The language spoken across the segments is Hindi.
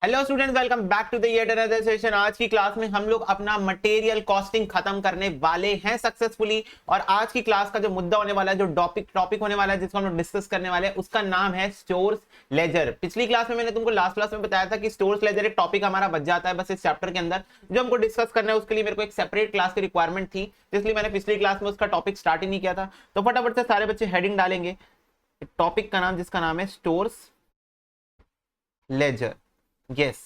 Hello students, welcome back to the yet another session. आज की क्लास में हम लोग अपना मटेरियल कॉस्टिंग खत्म करने वाले हैं सक्सेसफुली। और आज की क्लास का जो मुद्दा होने वाला है, जो टॉपिक होने वाला है, जिसको हम लोग डिस्कस करने वाले हैं, उसका नाम है स्टोर्स लेजर। पिछली क्लास में मैंने तुमको लास्ट क्लास में बताया था कि स्टोर्स लेजर एक टॉपिक हमारा बच जाता है बस इस चैप्टर के अंदर। जो हमको डिस्कस करना है उसके लिए मेरे को एक सेपरेट क्लास की रिक्वायरमेंट थी, इसलिए मैंने पिछली क्लास में उसका टॉपिक स्टार्ट ही नहीं किया था। तो फटाफट से सारे बच्चे हेडिंग डालेंगे टॉपिक का नाम, जिसका नाम है स्टोर्स लेजर। यस,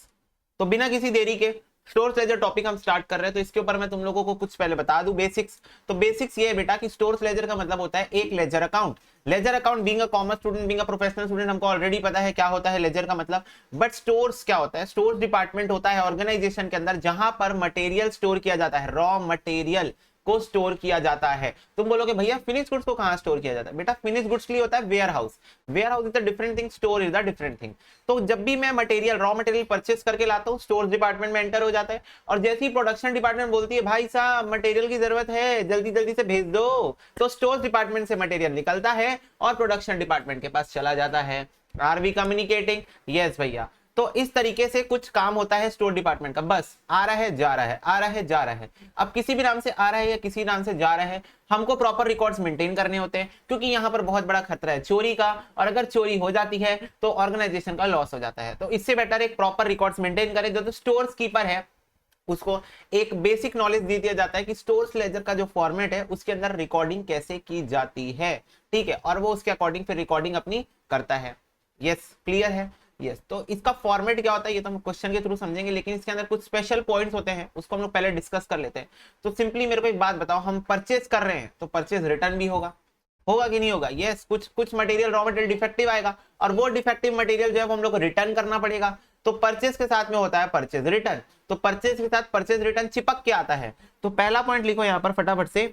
तो बिना किसी देरी के स्टोर्स लेजर टॉपिक हम स्टार्ट कर रहे हैं। तो इसके ऊपर मैं तुम लोगों को कुछ पहले बता दूं बेसिक्स। तो बेसिक्स ये है बेटा कि स्टोर्स लेजर का मतलब होता है एक ledger account. Ledger account being a commerce student, being a professional student, हमको ऑलरेडी पता है क्या होता है लेजर का मतलब। बट स्टोर्स क्या होता है? स्टोर्स डिपार्टमेंट होता है ऑर्गेनाइजेशन के अंदर जहां पर मटेरियल स्टोर किया जाता है, रॉ मटेरियल को स्टोर किया जाता है। तुम बोलोगे भैया फिनिश गुड्स को कहां स्टोर किया जाता है? बेटा फिनिश गुड्स के लिए होता है warehouse. Warehouse is a different thing, store is a different thing. तो जब भी मैं मटेरियल, रॉ मटेरियल परचेस करके लाता हूँ, स्टोर डिपार्टमेंट में एंटर हो जाता है। और जैसे ही प्रोडक्शन डिपार्टमेंट बोलती है भाई साहब मटेरियल की जरूरत है, जल्दी जल्दी से भेज दो, तो स्टोर डिपार्टमेंट से मटेरियल निकलता है और प्रोडक्शन डिपार्टमेंट के पास चला जाता है। Are we communicating? यस भैया। तो इस तरीके से कुछ काम होता है स्टोर डिपार्टमेंट का। बस आ रहा है जा रहा है, आ रहा है जा रहा है। अब किसी भी नाम से आ रहा है या किसी नाम से जा रहा है, हमको प्रॉपर रिकॉर्ड्स मेंटेन करने होते हैं, क्योंकि यहाँ पर बहुत बड़ा खतरा है चोरी का। और अगर चोरी हो जाती है तो ऑर्गेनाइजेशन का लॉस हो जाता है। तो इससे बेटर एक प्रॉपर रिकॉर्ड्स मेंटेन करें। जो तो स्टोर्स कीपर है उसको एक बेसिक नॉलेज दे दिया जाता है कि स्टोर्स लेजर का जो फॉर्मेट है उसके अंदर रिकॉर्डिंग कैसे की जाती है। ठीक है, और वो उसके अकॉर्डिंग फिर रिकॉर्डिंग अपनी करता है। यस, क्लियर है? यस, तो इसका फॉर्मेट क्या होता है ये तो हम क्वेश्चन के थ्रू समझेंगे, लेकिन इसके अंदर कुछ स्पेशल पॉइंट्स होते हैं, उसको हम लोग पहले डिस्कस कर लेते हैं। तो सिंपली मेरे को एक बात बताओ, हम परचेज कर रहे हैं तो परचेज रिटर्न भी होगा, होगा कि नहीं होगा? यस, कुछ कुछ मटेरियल, रॉ मटेरियल डिफेक्टिव आएगा और वो डिफेक्टिव मटेरियल जो है वो हम लोग को रिटर्न करना पड़ेगा। तो परचेज के साथ में होता है परचेज रिटर्न। तो परचेज के साथ परचेज रिटर्न चिपक के आता है। तो पहला पॉइंट लिखो यहां पर फटाफट से,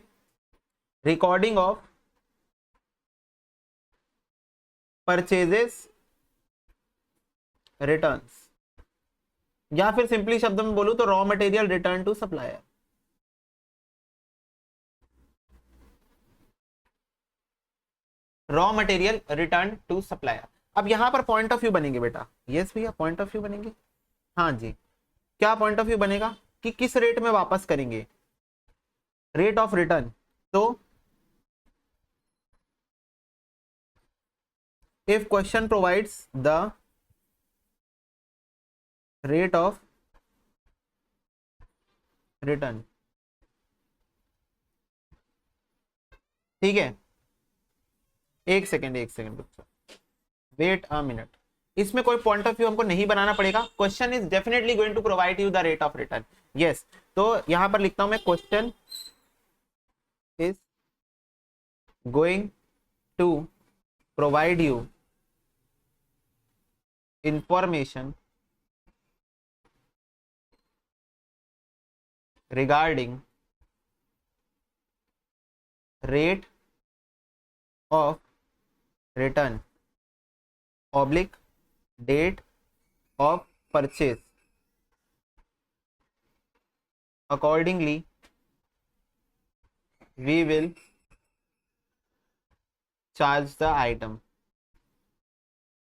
रिकॉर्डिंग ऑफ परचेजेस रिटर्न्स, या फिर सिंपली शब्द में बोलूं तो raw material return to supplier. Raw material return to supplier. अब यहां पर पॉइंट ऑफ व्यू बनेंगे बेटा। यस भैया, पॉइंट ऑफ व्यू बनेंगे। हाँ जी, क्या पॉइंट ऑफ व्यू बनेगा कि किस रेट में वापस करेंगे, रेट ऑफ रिटर्न। तो if question provides the rate of return, ठीक है, एक सेकेंड वेट अ मिनट। इसमें कोई पॉइंट ऑफ व्यू हमको नहीं बनाना पड़ेगा। Question is definitely going to provide you the rate of return. Yes, तो यहां पर लिखता हूं मैं, question is going to provide you information regarding rate of return oblique date of purchase, accordingly we will charge the item।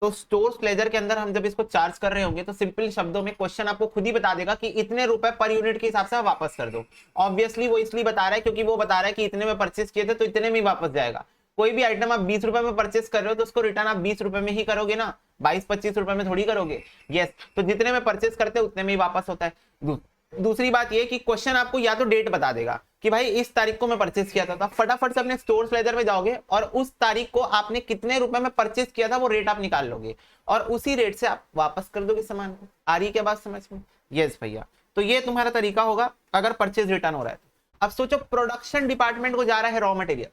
तो स्टोर्स लेजर के अंदर हम जब इसको चार्ज कर रहे होंगे तो सिंपल शब्दों में क्वेश्चन आपको खुद ही बता देगा कि इतने रुपए पर यूनिट के हिसाब से आप वापस कर दो। ऑब्वियसली वो इसलिए बता रहा है क्योंकि वो बता रहा है कि इतने में परचेस किए थे तो इतने में ही वापस जाएगा। कोई भी आइटम आप 20 रुपए में परचेस कर रहे हो तो उसको रिटर्न आप 20 रुपए में ही करोगे ना, 22-25 रुपए में थोड़ी करोगे। यस, तो जितने में परचेस करते हैं उतने में ही वापस होता है। दूसरी बात ये कि क्वेश्चन आपको या तो डेट बता देगा कि भाई इस तारीख को मैं परचेस किया था, तो फटाफट से अपने स्टोर्स लेजर में जाओगे और उस तारीख को आपने कितने रुपए में परचेस किया था वो रेट आप निकाल लोगे और उसी रेट से आप वापस कर दोगे सामान को। आ रही क्या बात समझ में? यस भैया, तो ये तुम्हारा तरीका होगा अगर परचेज रिटर्न हो रहा है तो। अब सोचो प्रोडक्शन डिपार्टमेंट को जा रहा है रॉ मटेरियल,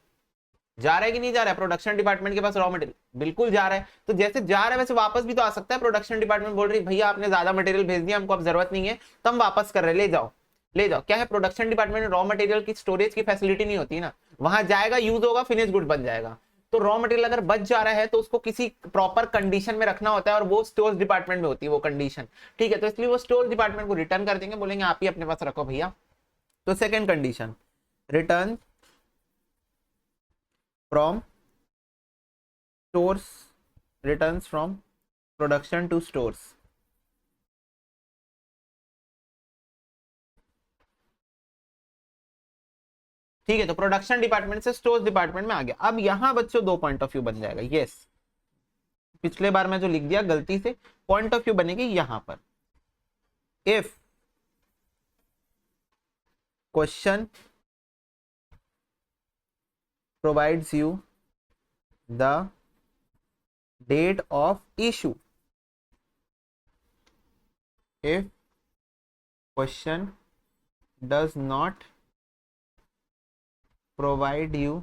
जा रहा है कि नहीं जा रहा है? प्रोडक्शन डिपार्टमेंट के पास रॉ मटेरियल बिल्कुल जा रहा है। तो जैसे जा रहा है वैसे वापस भी तो आ सकता है। प्रोडक्शन डिपार्टमेंट बोल रही भैया आपने ज्यादा मटेरियल भेज दिया, हमको अब जरूरत नहीं है तो हम वापस कर रहे हैं, ले जाओ ले जाओ। क्या है, प्रोडक्शन डिपार्टमेंट में रॉ मटेरियल की स्टोरेज की फैसिलिटी नहीं होती ना, वहां जाएगा, यूज होगा, फिनिश गुड बन जाएगा। तो रॉ मटेरियल अगर बच जा रहा है तो उसको किसी प्रॉपर कंडीशन में रखना होता है और वो स्टोर डिपार्टमेंट में होती है वो कंडीशन। ठीक है, तो इसलिए वो स्टोर डिपार्टमेंट को रिटर्न कर देंगे, बोलेंगे आप ही अपने पास रखो भैया। तो second condition, return from stores, returns from production to stores. ठीक है, तो प्रोडक्शन डिपार्टमेंट से स्टोर्स डिपार्टमेंट में आ गया। अब यहां बच्चों दो पॉइंट ऑफ व्यू बन जाएगा। यस, पिछले बार मैं जो लिख दिया गलती से, पॉइंट ऑफ व्यू बनेगी यहां पर। If question provides you the date of issue, if question does not provide you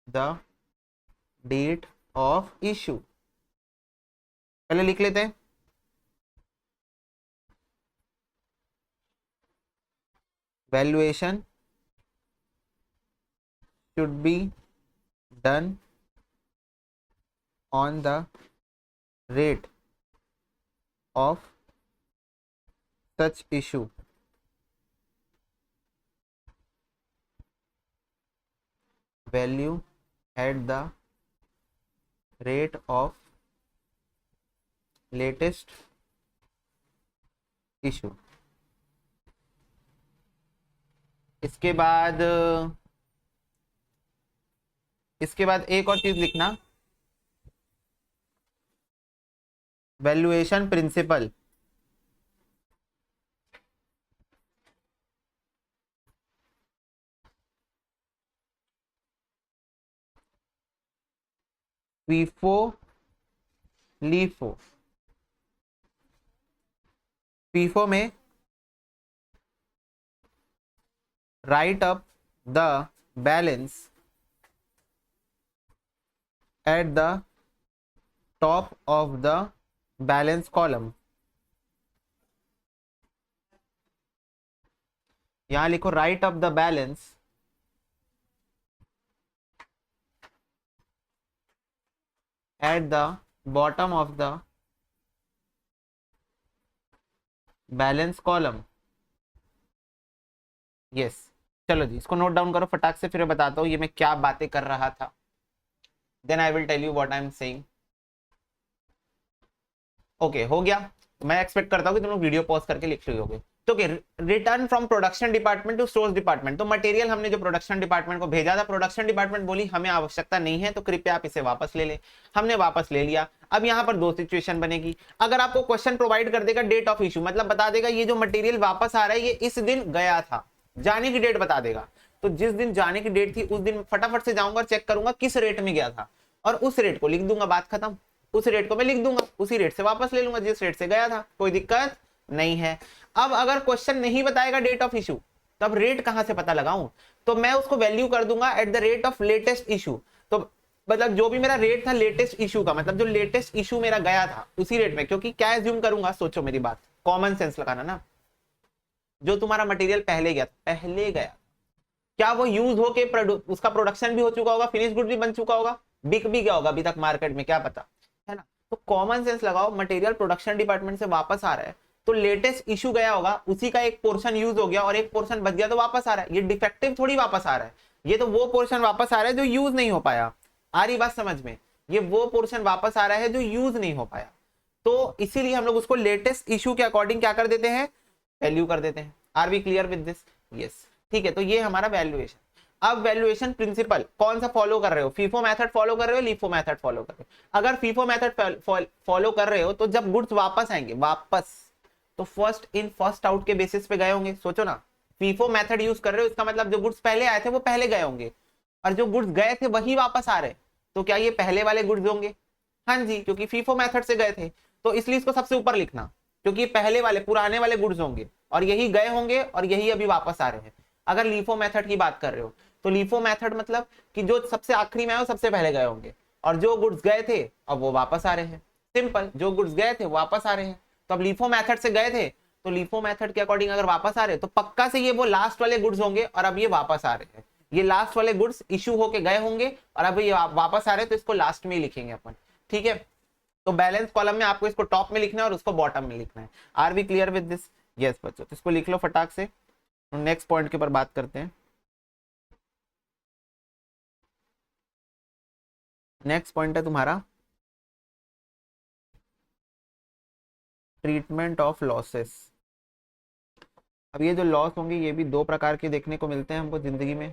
the date of issue, पहले लिख लेते हैं। Valuation should be done on the rate of such issue, value at the rate of latest issue। इसके बाद एक और चीज लिखना, valuation principle. FIFO LIFO, FIFO में write up the balance at the top of the balance column। यहां लिखो write up the balance at the bottom of the balance column. Yes, चलो जी, इसको नोट डाउन करो फटाक से, फिर बताता हूं ये मैं क्या बातें कर रहा था। Then I will tell you what I am saying. Okay, हो गया। मैं एक्सपेक्ट करता हूँ कि तुम लोग वीडियो पॉज करके लिख रहे होगे। तो return from production department to stores department, तो मटेरियल हमने जो प्रोडक्शन डिपार्टमेंट को भेजा था, प्रोडक्शन डिपार्टमेंट बोली हमें आवश्यकता नहीं है, तो कृपया आप इसे वापस ले ले। हमने वापस ले लिया। अब यहाँ पर दो सिचुएशन बनेगी। अगर आपको क्वेश्चन प्रोवाइड कर देगा डेट ऑफ इशू, मतलब बता देगा ये जो मटेरियल वापस आ रहा है ये इस दिन गया था, जाने की डेट बता देगा, तो जिस दिन जाने की डेट थी उस दिन फटाफट से जाऊंगा, चेक करूंगा किस रेट में गया था और उस रेट को लिख दूंगा, बात खत्म। उस रेट को मैं लिख दूंगा, उसी रेट से वापस ले लूंगा जिस रेट से गया था, कोई दिक्कत नहीं है। अब अगर क्वेश्चन नहीं बताएगा डेट ऑफ इशू, तो अब रेट कहां से पता लगाऊं? तो मैं उसको वैल्यू कर दूंगा eight the rate of latest issue. तो मतलब जो भी मेरा रेट था लेटेस्ट इशू का, मतलब जो लेटेस्ट इशू मेरा गया था उसी रेट में, क्योंकि क्या एज्यूम करूंगा, सोचो मेरी बात, कॉमन सेंस लगाना ना। जो तुम्हारा मटेरियल पहले गया, पहले गया, क्या वो यूज होके उसका प्रोडक्शन भी हो चुका होगा, फिनिश गुड भी बन चुका होगा, बिक भी गया होगा अभी तक मार्केट में, क्या पता, है ना। तो कॉमन सेंस लगाओ, मटेरियल प्रोडक्शन डिपार्टमेंट से वापस आ रहा है तो लेटेस्ट इशू गया होगा, उसी का एक पोर्शन यूज हो गया और एक पोर्शन बच गया तो वापस आ रहा है। ये डिफेक्टिव थोड़ी वापस आ रहा है, ये तो वो पोर्शन वापस आ रहा है जो यूज नहीं हो पाया। आ रही बात समझ में? ये वो पोर्शन वापस आ रहा है जो यूज नहीं हो पाया, तो इसीलिए हम लोग उसको लेटेस्ट इशू के अकॉर्डिंग क्या कर देते हैं, वैल्यू कर देते हैं। Are we clear with this? Yes, ठीक है। तो ये हमारा वैल्यूएशन। अब वैल्यूएशन प्रिंसिपल कौन सा फॉलो कर रहे हो, फीफो मेथड फॉलो कर रहे हो, लीफो मेथड फॉलो कर रहे हो? अगर फीफो मेथड फॉलो कर रहे हो तो जब गुड्स वापस आएंगे, वापस, तो फर्स्ट इन फर्स्ट आउट के बेसिस पे गए होंगे। सोचो ना, फीफो मेथड यूज कर रहे हो, इसका मतलब जो गुड्स पहले आए थे वो पहले गए होंगे, और जो गुड्स गए थे वही वापस आ रहे, तो क्या ये पहले वाले गुड्स होंगे? हाँ जी, क्योंकि फीफो मेथड से गए थे, तो इसलिए इसको सबसे ऊपर लिखना, क्योंकि पहले वाले पुराने वाले गुड्स होंगे और यही गए होंगे और यही अभी वापस आ रहे हैं। अगर लीफो मेथड की बात कर रहे हो तो लीफो मेथड मतलब कि जो सबसे आखिरी में आए सबसे पहले गए होंगे, और जो गुड्स गए थे अब वो वापस आ रहे हैं। सिंपल, जो गुड्स गए थे वापस आ रहे हैं। तो अब लीफो मेथड से गए थे तो लीफो मेथड के अकॉर्डिंग अगर वापस आ रहे तो पक्का से ये वो लास्ट वाले गुड्स होंगे और अब ये वापस आ रहे हैं। ये लास्ट वाले गुड्स इशू होके गए होंगे और अब ये वापस आ रहे हैं, तो इसको लास्ट में ही लिखेंगे अपन, ठीक है। तो बैलेंस कॉलम में आपको इसको टॉप में लिखना है और उसको बॉटम में लिखना है। Are we clear with this? Yes बच्चों, तो इसको लिख लो फटाक से। नेक्स्ट पॉइंट के ऊपर बात करते हैं। नेक्स्ट पॉइंट है तुम्हारा ट्रीटमेंट ऑफ लॉसेस। अब ये जो लॉस होंगे ये भी दो प्रकार के देखने को मिलते हैं हमको जिंदगी में।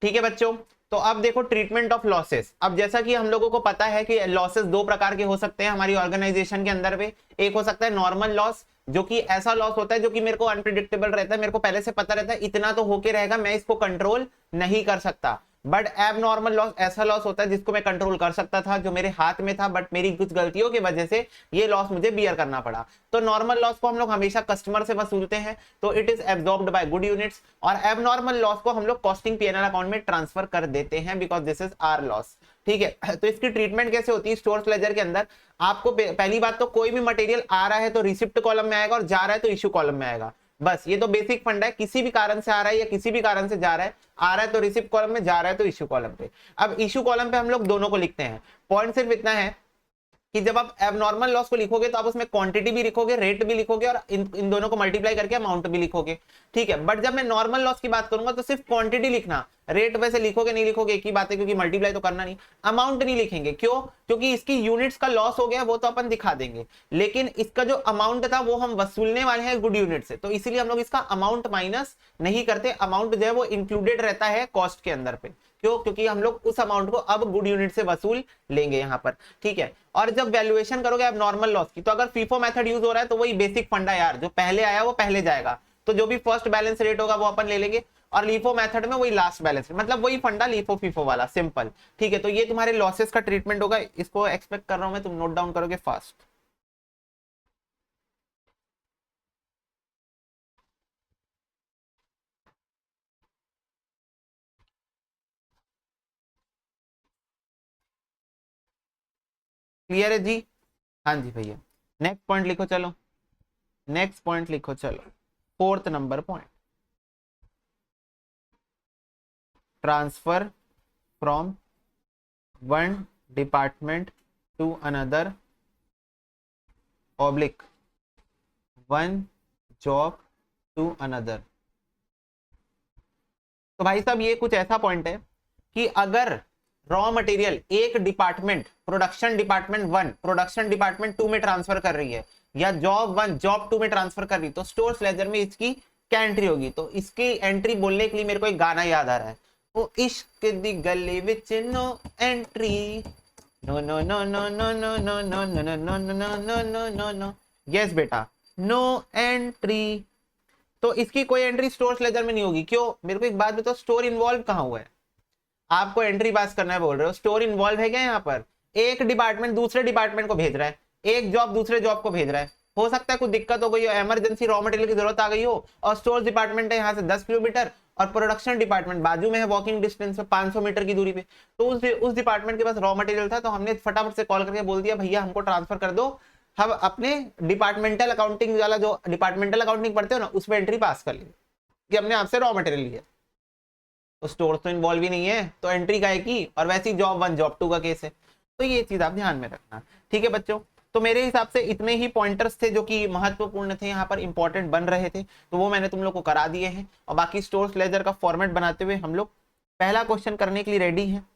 ठीक है बच्चों, तो अब देखो ट्रीटमेंट ऑफ लॉसेस। अब जैसा कि हम लोगों को पता है कि लॉसेस दो प्रकार के हो सकते हैं हमारी ऑर्गेनाइजेशन के अंदर पे। एक हो सकता है नॉर्मल लॉस, जो कि ऐसा लॉस होता है जो कि मेरे को अनप्रिडिक्टेबल रहता है, मेरे को पहले से पता रहता है इतना तो होके रहेगा, मैं इसको कंट्रोल नहीं कर सकता। बट एब नॉर्मल लॉस ऐसा लॉस होता है जिसको मैं कंट्रोल कर सकता था, जो मेरे हाथ में था, बट मेरी कुछ गलतियों की वजह से ये लॉस मुझे बियर करना पड़ा। तो नॉर्मल लॉस को हम लोग हमेशा कस्टमर से वसूलते हैं, तो it is absorbed by good units. और एब नॉर्मल लॉस को हम लोग कॉस्टिंग पीएनएल अकाउंट में ट्रांसफर कर देते हैं, because this is our loss. ठीक है, तो इसकी ट्रीटमेंट कैसे होती है स्टोर्स लेजर के अंदर? आपको पहली बात तो कोई भी मटेरियल आ रहा है तो रिसिप्ट कॉलम में आएगा और जा रहा है तो इशू कॉलम में आएगा। बस ये तो बेसिक फंड है, किसी भी कारण से आ रहा है या किसी भी कारण से जा रहा है, आ रहा है तो रिसिप्ट कॉलम में, जा रहा है तो इशू कॉलम पे। अब इशू कॉलम पे हम लोग दोनों को लिखते हैं। पॉइंट सिर्फ इतना है कि जब आप एबनॉर्मल लॉस को लिखोगे तो आप उसमें क्वांटिटी भी लिखोगे, रेट भी लिखोगे, और इन दोनों को मल्टीप्लाई करके अमाउंट भी लिखोगे। ठीक है, बट जब मैं नॉर्मल लॉस की बात करूंगा तो सिर्फ क्वांटिटी लिखना, रेट वैसे लिखोगे नहीं लिखोगे एक ही बात है, क्योंकि मल्टीप्लाई तो करना नहीं। अमाउंट नहीं लिखेंगे, क्यों? क्योंकि इसकी यूनिट्स का लॉस हो गया वो तो अपन दिखा देंगे, लेकिन इसका जो अमाउंट था वो हम वसूलने वाले हैं गुड यूनिट से, तो इसीलिए हम लोग इसका अमाउंट माइनस नहीं करते। अमाउंट जो है वो इंक्लूडेड रहता है कॉस्ट के अंदर पे। क्यों? क्योंकि हम लोग उस अमाउंट को अब गुड यूनिट से वसूल लेंगे यहाँ पर। ठीक है, और जब वैल्यूएशन करोगे अब नॉर्मल लॉस की, तो अगर फीफो मेथड यूज हो रहा है तो वही बेसिक फंडा यार, जो पहले आया वो पहले जाएगा, तो जो भी फर्स्ट बैलेंस रेट होगा वो अपन ले लेंगे, और लीफो मेथड में वही लास्ट बैलेंस, मतलब वही फंडा लीफो फीफो वाला, सिंपल। ठीक है, तो ये तुम्हारे लॉसेस का ट्रीटमेंट होगा, इसको एक्सपेक्ट कर रहा हूं मैं, तुम नोट डाउन करोगे फास्ट। क्लियर है जी? हाँ जी भैया, नेक्स्ट पॉइंट लिखो चलो, नेक्स्ट पॉइंट लिखो चलो, fourth number point, transfer from one department to another oblique one job to another. तो भाई साहब ये कुछ ऐसा पॉइंट है कि अगर रॉ मटेरियल एक department production department one production department two में ट्रांसफर कर रही है, या जॉब वन जॉब टू में ट्रांसफर कर रही है, तो स्टोर्स लेजर में इसकी क्या एंट्री होगी? तो इसकी एंट्री बोलने के लिए मेरे को एक गाना याद आ रहा है, वो इश्क दी गली विच no entry, no no no no no no no no no no no no no no no no. Yes बेटा, नो एंट्री। तो इसकी कोई एंट्री स्टोर्स लेजर में नहीं होगी। क्यों? मेरे को एक बात बताओ, स्टोर इन्वॉल्व कहां हुआ है? आपको एंट्री पास करना है बोल रहे हो, स्टोर इन्वॉल्व है क्या यहाँ पर? एक डिपार्टमेंट दूसरे डिपार्टमेंट को भेज रहा है, एक जॉब दूसरे जॉब को भेज रहा है, हो सकता है कुछ दिक्कत हो गई हो, इमरजेंसी रॉ मटेरियल की जरूरत आ गई हो, और स्टोर डिपार्टमेंट है यहाँ से 10 किलोमीटर और प्रोडक्शन डिपार्टमेंट बाजू में है वॉकिंग डिस्टेंस पे 500 मीटर की दूरी पे, तो उस डिपार्टमेंट के पास रॉ मटेरियल था, तो हमने फटाफट से कॉल करके बोल दिया भैया हमको ट्रांसफर कर दो, हम अपने डिपार्टमेंटल अकाउंटिंग वाला जो डिपार्टमेंटल अकाउंटिंग पढ़ते हो ना उसमें एंट्री पास कर ली कि हमने आपसे रॉ मटेरियल लिया। तो स्टोर तो इन्वॉल्व ही नहीं है, तो एंट्री का की, और वैसे ही जॉब 1 जॉब 2 का केस है। तो ये चीज आप ध्यान में रखना। ठीक है बच्चों, तो मेरे हिसाब से इतने ही पॉइंटर्स थे जो कि महत्वपूर्ण थे, यहाँ पर इंपॉर्टेंट बन रहे थे, तो वो मैंने तुम लोग को करा दिए हैं। और बाकी स्टोर्स लेजर का फॉर्मेट बनाते हुए हम लोग पहला क्वेश्चन करने के लिए रेडी हैं।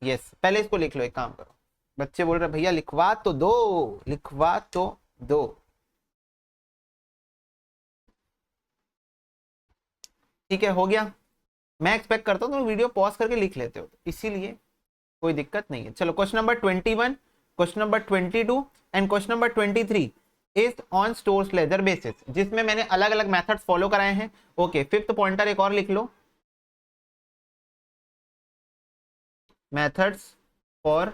यस, पहले इसको लिख लो, एक काम करो, बच्चे बोल रहे भैया लिखवा तो दो, लिखवा तो दो। ठीक है, हो गया। मैं एक्सपेक्ट करता हूँ तुम वीडियो पॉज करके लिख लेते हो, इसीलिए कोई दिक्कत नहीं है। चलो question number 21, question number 22 and question number 23 is on stores ledger basis, जिसमें मैंने अलग अलग मेथड्स फॉलो कराए हैं। ओके, फिफ्थ पॉइंटर एक और लिख लो, methods for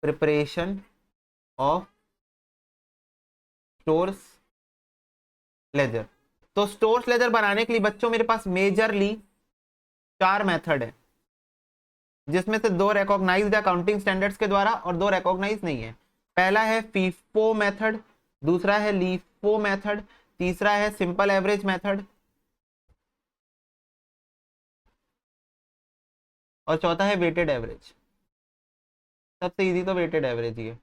preparation of stores ledger. तो स्टोर्स लेजर बनाने के लिए बच्चों मेरे पास मेजरली 4 मेथड है, जिसमें से 2 रिकॉग्नाइज्ड अकाउंटिंग स्टैंडर्ड्स के द्वारा और 2 रिकॉग्नाइज नहीं है। पहला है फीफो मेथड, दूसरा है लीफो मेथड, तीसरा है सिंपल एवरेज मेथड, और चौथा है वेटेड एवरेज। सबसे इजी तो वेटेड एवरेज ही है,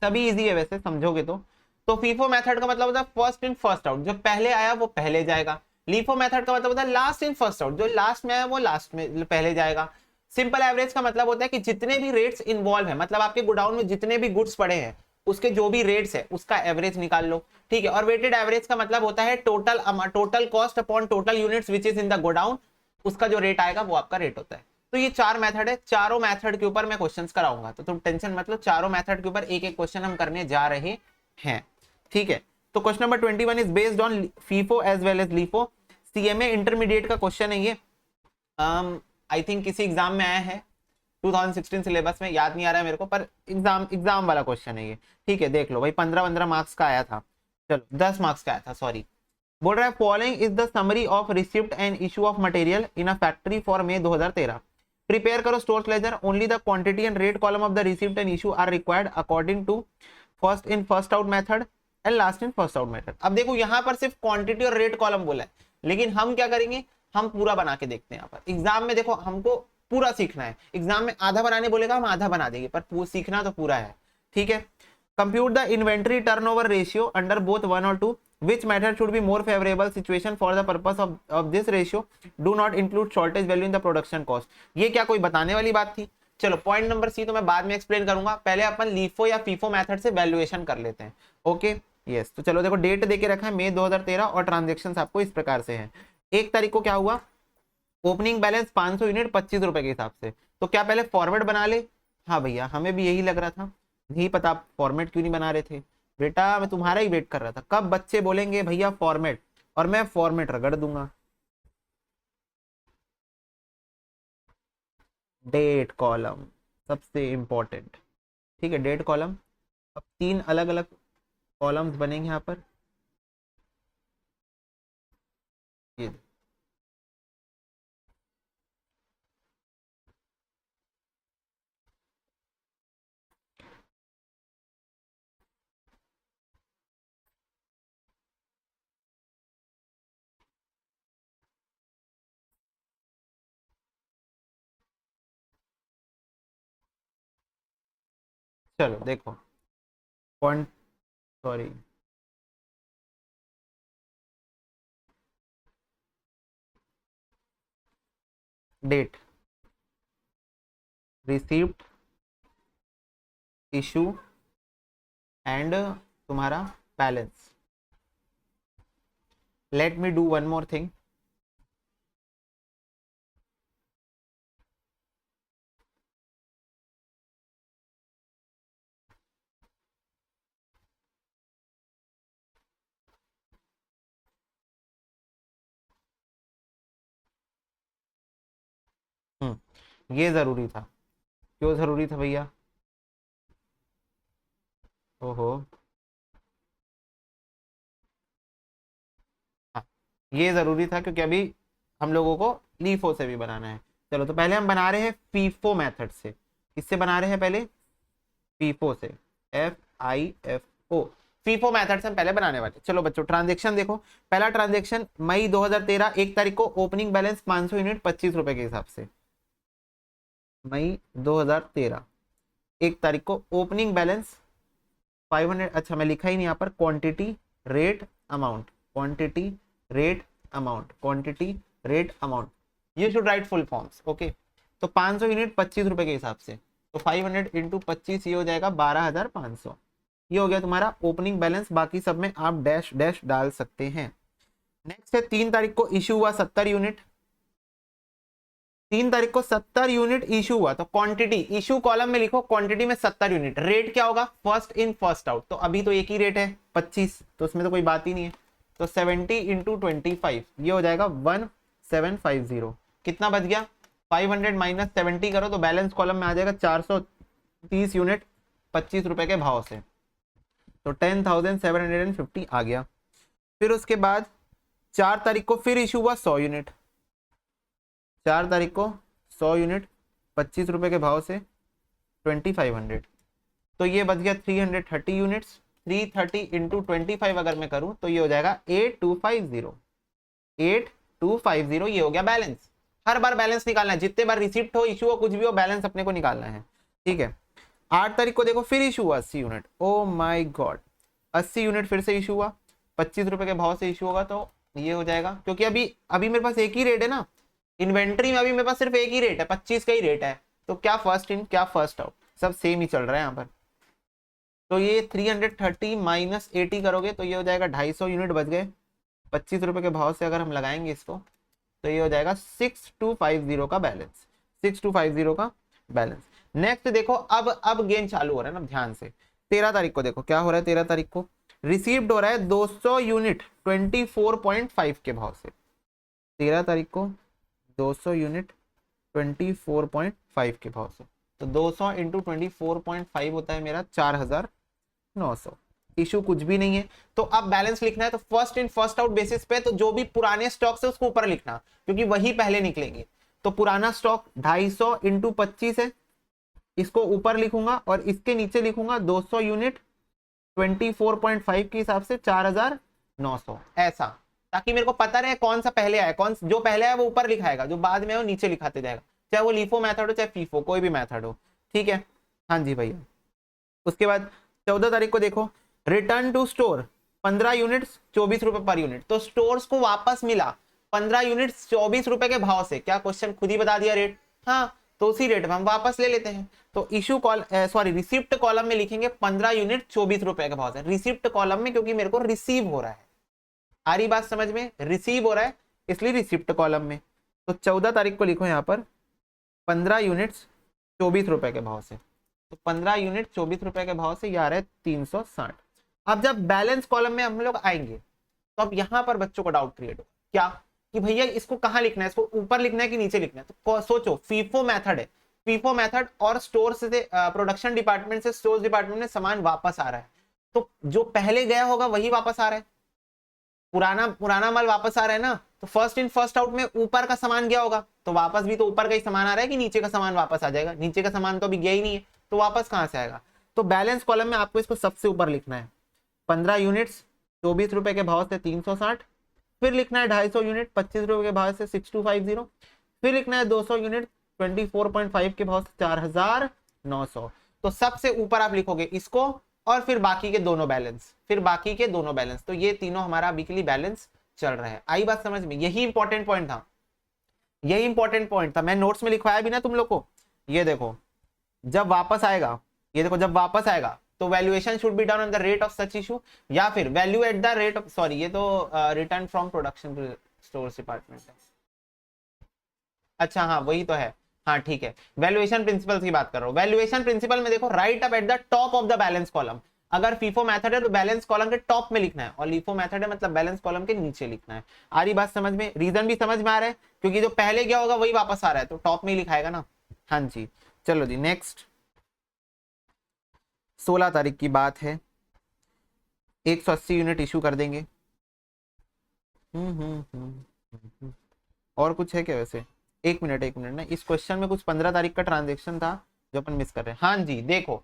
सभी इजी है वैसे समझोगे तो फीफो मेथड का मतलब होता है फर्स्ट इन फर्स्ट आउट, जो पहले आया वो पहले जाएगा। लीफो मेथड का मतलब होता है लास्ट इन फर्स्ट आउट, जो लास्ट में आया वो लास्ट में पहले जाएगा। सिंपल एवरेज का मतलब होता है कि जितने भी रेट्स इन्वॉल्व है, मतलब आपके गोडाउन में जितने भी गुड्स पड़े हैं उसके जो भी रेट्स है उसका एवरेज निकाल लो। ठीक है, और वेटेड एवरेज का मतलब होता है total cost upon total units which is in the godown, उसका जो रेट आएगा वो आपका रेट होता है। तो ये 4 मेथड है, चारों मेथड के ऊपर मैं क्वेश्चंस कराऊंगा, तो तुम टेंशन मत लो, चारों मेथड के ऊपर एक एक क्वेश्चन हम करने जा रहे हैं। ठीक है, तो question number 21 is based on FIFO as well as LIFO. CMA intermediate का क्वेश्चन है ये। आई थिंक किसी एग्जाम में आया है 2016 सिलेबस में, याद नहीं आ रहा है मेरे को, पर एग्जाम वाला क्वेश्चन है ये। ठीक है, देख लो भाई, 15 मार्क्स का आया था, चलो 10 मार्क्स का आया था, सॉरी। बोल रहा है following is the summary of receipt and issue of material in a factory for May 2013। Prepare करो stores ledger, only the quantity and rate column of the receipt and issue are required according to first in first out method and last in first out method. अब देखो यहाँ पर सिर्फ क्वांटिटी और रेट कॉलम बोला है, लेकिन हम क्या करेंगे, हम पूरा बना के देखते हैं। यहाँ पर एग्जाम में देखो हमको पूरा सीखना है, एग्जाम में आधा बनाने बोलेगा हम आधा बना देंगे, पर सीखना तो पूरा है। ठीक है, compute the inventory turnover ratio under both 1 or 2, which method should be more favorable situation for the purpose of this ratio, do not include shortage value in the production cost। ये क्या कोई बताने वाली बात थी? चलो पॉइंट नंबर सी तो मैं बाद में एक्सप्लेन करूंगा, पहले अपन लीफो या फीफो मेथड से वैल्यूएशन कर लेते हैं। ओके यस, तो चलो देखो डेट देके रखा है मई 2013 और ट्रांजेक्शन आपको इस प्रकार से है। 1 तारीख को क्या हुआ, ओपनिंग बैलेंस 500 यूनिट 25 रुपए के हिसाब से। तो क्या पहले फॉर्मेट बना ले? हाँ भैया, हमें भी यही लग रहा था, नहीं पता आप फॉर्मेट क्यों नहीं बना रहे थे। बेटा मैं तुम्हारा ही वेट कर रहा था, कब बच्चे बोलेंगे भैया फॉर्मेट, और मैं फॉर्मेट रगड़ दूंगा। डेट कॉलम सबसे इंपॉर्टेंट। ठीक है, डेट कॉलम, अब 3 अलग अलग कॉलम्स बनेंगे यहाँ पर। ये चलो देखो, point, sorry, date, received, issue and तुम्हारा balance. Let me do one more thing. ये जरूरी था, क्यों जरूरी था भैया? ओहो, ये जरूरी था क्योंकि अभी हम लोगों को लीफो से भी बनाना है। चलो तो पहले हम बना रहे हैं फीफो मेथड से। किससे बना रहे हैं पहले? फीफो से, FIFO, फीफो मेथड से हम पहले बनाने वाले। चलो बच्चों ट्रांजेक्शन देखो। पहला ट्रांजेक्शन मई 2013 1 तारीख को, ओपनिंग बैलेंस 500 यूनिट 25 रुपए के हिसाब से। मई 2013 1 तारीख को ओपनिंग बैलेंस 500, अच्छा मैं लिखा ही नहीं यहाँ पर, quantity rate amount, quantity rate amount, quantity rate amount, ये should write full forms. Okay, तो 500 यूनिट 25 रुपए के हिसाब से, तो 500 इंटू 25 ये हो जाएगा 12,500। ये हो गया तुम्हारा ओपनिंग बैलेंस। बाकी सब में आप डैश डैश डाल सकते हैं। नेक्स्ट है 3 तारीख को इशू हुआ 70 यूनिट। 3 तारीख को 70 यूनिट इशू हुआ, तो क्वांटिटी इशू कॉलम में लिखो क्वांटिटी में 70 यूनिट। रेट क्या होगा? फर्स्ट इन फर्स्ट आउट, तो अभी तो एक ही रेट है 25, तो उसमें तो कोई बात ही नहीं है। तो 70 इंटू 25 ये हो जाएगा 1750। कितना बच गया? 500 माइनस 70 करो तो बैलेंस कॉलम में आ जाएगा 430 यूनिट 25 रुपए के भाव से, तो 10,750 आ गया। फिर उसके बाद 4 तारीख को फिर इशू हुआ 100 यूनिट। 4 तारीख को 100 यूनिट 25 रुपए के भाव से 2500, तो ये बच गया 330 यूनिट्स। 330 इंटू 25 अगर मैं करूं तो ये हो जाएगा 8250। 8250 ये हो गया बैलेंस। हर बार बैलेंस निकालना है, जितने बार रिसिप्ट हो, इशू हो, कुछ भी हो, बैलेंस अपने को निकालना है। ठीक है, 8 तारीख को देखो फिर इशू हुआ 80 unit. Oh my God, 80 unit फिर से इशू हुआ, 25 रुपए के भाव से इशू होगा, तो ये हो जाएगा, क्योंकि अभी अभी मेरे पास एक ही रेट है ना, इन्वेंट्री में अभी मेरे पास सिर्फ एक ही रेट है, 25 का ही रेट है, तो क्या फर्स्ट इन क्या फर्स्ट आउट, सब सेम ही चल रहा है यहाँ पर। तो ये 330 माइनस 80 करोगे तो ये हो जाएगा 250 यूनिट बच गए 25 रुपए के भाव से। अगर हम लगाएंगे इसको तो ये हो जाएगा 6250 का बैलेंस, 6250 का बैलेंस। नेक्स्ट देखो, अब गेम चालू हो रहा है ना, ध्यान से। 13 तारीख को देखो क्या हो रहा है। 13 तारीख को रिसीव्ड हो रहा है 200 यूनिट 24.5 के भाव से। 13 तारीख को 200 यूनिट 24.5 के भाव से, तो 200 इंटू 24.5 होता है मेरा 4900। इशू कुछ भी नहीं है, तो अब बैलेंस लिखना है तो first in first out basis पे, तो जो भी पुराने स्टॉक है उसको ऊपर लिखना, क्योंकि वही पहले निकलेंगे। तो पुराना स्टॉक 250 इंटू 25 है, इसको ऊपर लिखूंगा और इसके नीचे लिखूंगा 200 यूनिट 24.5 के हिसाब से 4900, ऐसा, ताकि मेरे को पता रहे कौन सा पहले आया, कौन जो पहले आया वो ऊपर लिखाएगा, जो बाद में है वो नीचे लिखाते जाएगा, चाहे वो लीफो मेथड हो चाहे फीफो, कोई भी मेथड हो। ठीक है, हाँ जी भैया। उसके बाद 14 तारीख को देखो रिटर्न टू स्टोर 15 यूनिट्स 24 रुपए पर यूनिट, तो स्टोर्स को वापस मिला 15 यूनिट्स 24 रुपए के भाव से। क्या क्वेश्चन खुद ही बता दिया रेट? हाँ, तो उसी रेट में हम वापस ले लेते हैं। तो इशू रिसिप्ट कॉलम में लिखेंगे 15 यूनिट 24 रुपए के भाव से, रिसिप्ट कॉलम में, क्योंकि मेरे को रिसीव हो रहा है। आ रही बात समझ में? रिसीव हो रहा है इसलिए रिसिप्ट कॉलम में। तो 14 तारीख को लिखो यहाँ पर 15 यूनिट्स 24 रुपए के भाव से, तो 15 यूनिट 24 रुपए के भाव से ये आ रहा है 360। अब जब बैलेंस कॉलम में हम लोग आएंगे तो अब यहां पर बच्चों को डाउट क्रिएट होगा, क्या कि भैया इसको कहां लिखना है, इसको ऊपर लिखना है कि नीचे लिखना है? तो सोचो, फीफो मेथड है, फीफो मेथड, और स्टोर से प्रोडक्शन डिपार्टमेंट से स्टोर डिपार्टमेंट में सामान वापस आ रहा है, तो जो पहले गया होगा वही वापस आ रहा है, पुराना माल वापस आ रहा है ना। तो फर्स्ट इन फर्स्ट आउट में ऊपर का सामान गया होगा, तो वापस भी तो ऊपर का ही सामान आ रहा है कि नीचे का सामान वापस आ जाएगा? नीचे का सामान तो अभी गया ही नहीं है, तो वापस कहां से आएगा? तो बैलेंस कॉलम में आपको इसको सबसे ऊपर लिखना है, 15 यूनिट्स 24 रुपए के भाव से 360, फिर लिखना है 250 यूनिट 25 रुपए के भाव से 6250, फिर लिखना है 200 यूनिट 24.5 के भाव से 4900। तो सबसे ऊपर आप लिखोगे इसको और फिर बाकी के दोनों बैलेंस, फिर बाकी के दोनों बैलेंस, तो ये तीनों हमारा अभी के लिए बैलेंस चल रहा है। आई बात समझ में? यही इंपॉर्टेंट पॉइंट था, यही इंपॉर्टेंट पॉइंट था, मैं नोट्स में लिखवाया भी ना तुम लोग को। ये देखो जब वापस आएगा, ये देखो जब वापस आएगा तो valuation should be done on the rate of such issue, या फिर value at the rate of, sorry ये तो return from production to stores department है। अच्छा हाँ वही तो है, हाँ ठीक है, वैल्यूएशन प्रिंसिपल की बात कर रहा हूँ। वैल्यूएशन प्रिंसिपल में देखो right up at the top of the balance column, अगर फीफो मेथड है तो बैलेंस कॉलम के टॉप में लिखना है, और लीफो मेथड है मतलब बैलेंस कॉलम के नीचे लिखना है। आ रही बात समझ में? रीजन भी समझ में आ रहा है, क्योंकि जो पहले गया होगा वही वापस आ रहा है, तो टॉप में ही लिखाएगा ना। हाँ जी, चलो जी नेक्स्ट 16 तारीख की बात है, 180 यूनिट इशू कर देंगे। और कुछ है क्या वैसे? एक मिनट ना, इस क्वेश्चन में कुछ 15 तारीख का ट्रांजेक्शन था जो अपन मिस कर रहे हैं। हाँ जी देखो,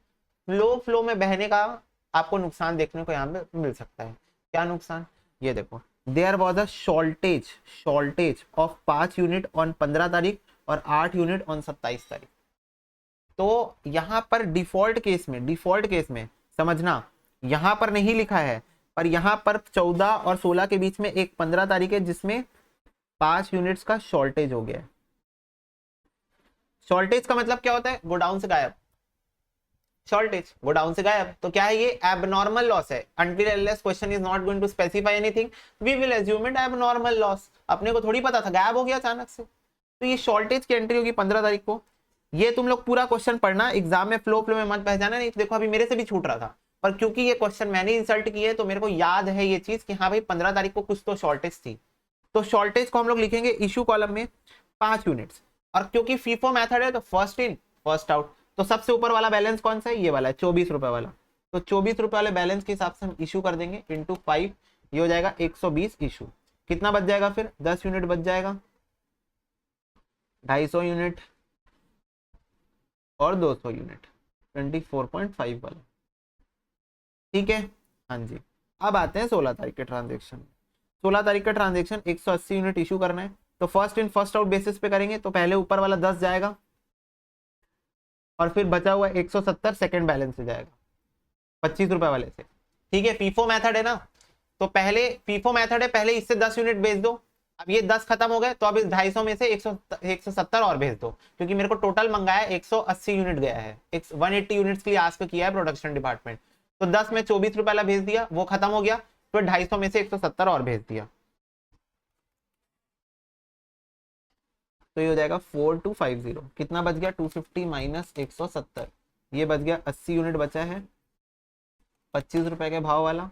फ्लो में बहने का आपको नुकसान देखने को यहाँ पे मिल सकता है। क्या नुकसान? ये देखो, there was a shortage of 5 unit on 15 तारीख और 8 यूनिट ऑन 27 तारीख। तो यहाँ पर डिफॉल्ट केस में समझना, यहाँ पर नहीं लिखा है, पर यहाँ पर 14 और 16 के बीच में एक 15 तारीख है जिसमें 5 यूनिट्स का शॉर्टेज हो गया है। शॉर्टेज का मतलब क्या होता है? गोडाउन से गायब। शॉर्टेज गोडाउन से गायब, तो क्या है ये? एबनॉर्मल लॉस है। Until unless question is not going to specify anything, we will assume it abnormal loss. अपने को थोड़ी पता था, गायब हो गया अचानक से। तो ये शॉर्टेज की एंट्री होगी 15 तारीख को। ये तुम लोग पूरा क्वेश्चन पढ़ना, एग्जाम में फ्लो में मत पहचाना, नहीं तो देखो अभी मेरे से भी छूट रहा था, पर क्योंकि ये क्वेश्चन मैंने इंसल्ट किए तो मेरे को याद है ये चीज कि हाँ भाई 15 तारीख को कुछ तो शॉर्टेज थी। तो शॉर्टेज को हम लोग लिखेंगे इशू कॉलम में 5 यूनिट्स, और क्योंकि फीफो मेथड है तो फर्स्ट इन फर्स्ट आउट। तो सबसे ऊपर वाला बैलेंस कौन सा है? ये वाला है, 24 रुपए वाला। तो 24 रुपए वाले बैलेंस के हिसाब से हम इशू कर देंगे इंटू 5, ये हो जाएगा 120 इशू। कितना बच जाएगा फिर? 10 यूनिट बच जाएगा, 250 यूनिट और 200 यूनिट, 24.5 वाला। ठीक है, हाँ जी। अब आते हैं 16 तारीख के ट्रांजेक्शन। 16 तारीख का ट्रांजेक्शन 180 यूनिट इशू करना है, तो first in first out basis पे करेंगे। तो पहले ऊपर वाला 10 जाएगा और फिर बचा हुआ 170 सेकंड बैलेंस से जाएगा 25 रुपए वाले से। ठीक है, फीफो मेथड है ना, तो पहले फीफो मेथड है, पहले इससे 10 यूनिट भेज दो। अब ये 10 खत्म हो गए तो अब इस 250 में से 170 और भेज दो, क्योंकि मेरे को टोटल मंगाया 180 यूनिट गया है, 180 यूनिट्स के लिए आस्क किया है प्रोडक्शन डिपार्टमेंट। तो 10 में 24 रुपए वाला भेज दिया, वो खत्म हो गया, फिर 250 में से 170 और भेज दिया। तो ये हो जाएगा 4250। कितना बच गया? 250 माइनस 170, ये बच गया 80 यूनिट बचा है 25 रुपए के भाव वाला,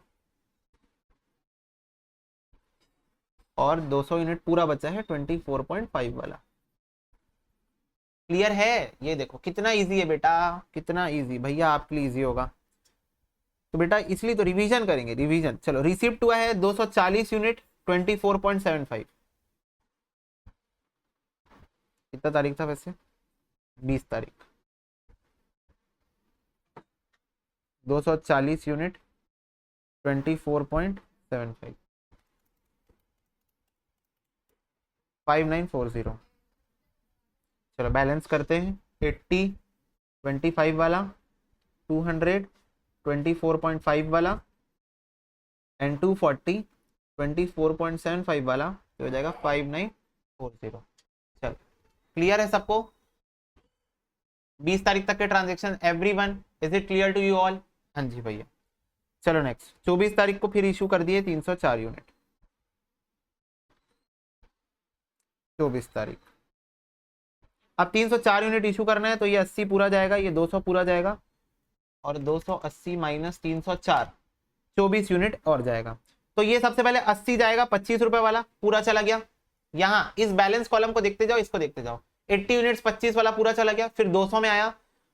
और 200 यूनिट पूरा बचा है 24.5 वाला। क्लियर है? ये देखो कितना इजी है बेटा, कितना इजी भैया, आपके लिए इजी होगा। तो बेटा इसलिए तो रिवीजन करेंगे, रिवीजन। चलो, रिसिप्ट हुआ है 240 यूनिट 24.75। कितना तारीख था वैसे? 20 तारीख। 240 यूनिट 24.75, 5940। चलो बैलेंस करते हैं। 80 25 वाला, 200 24.5 वाला एंड 240 24.75 वाला, तो हो जाएगा 5940। चलो क्लियर है सबको? 20 तारीख तक के transaction everyone, is it clear to you all? हाँ जी भैया। चलो नेक्स्ट, 24 तारीख को फिर इशू कर दिए 304 यूनिट। 24 तारीख, अब 304 यूनिट इशू करना है, तो ये 80 पूरा जाएगा, ये 200 पूरा जाएगा, और 280 माइनस 304 24 यूनिट और जाएगा। तो ये सबसे पहले 80 जाएगा, 25 रुपए वाला पूरा चला गया। यहाँ इस बैलेंस कॉलम को देखते जाओ, इसको देखते जाओ। 80 यूनिट्स 25 वाला पूरा चला गया, फिर 200 में आया,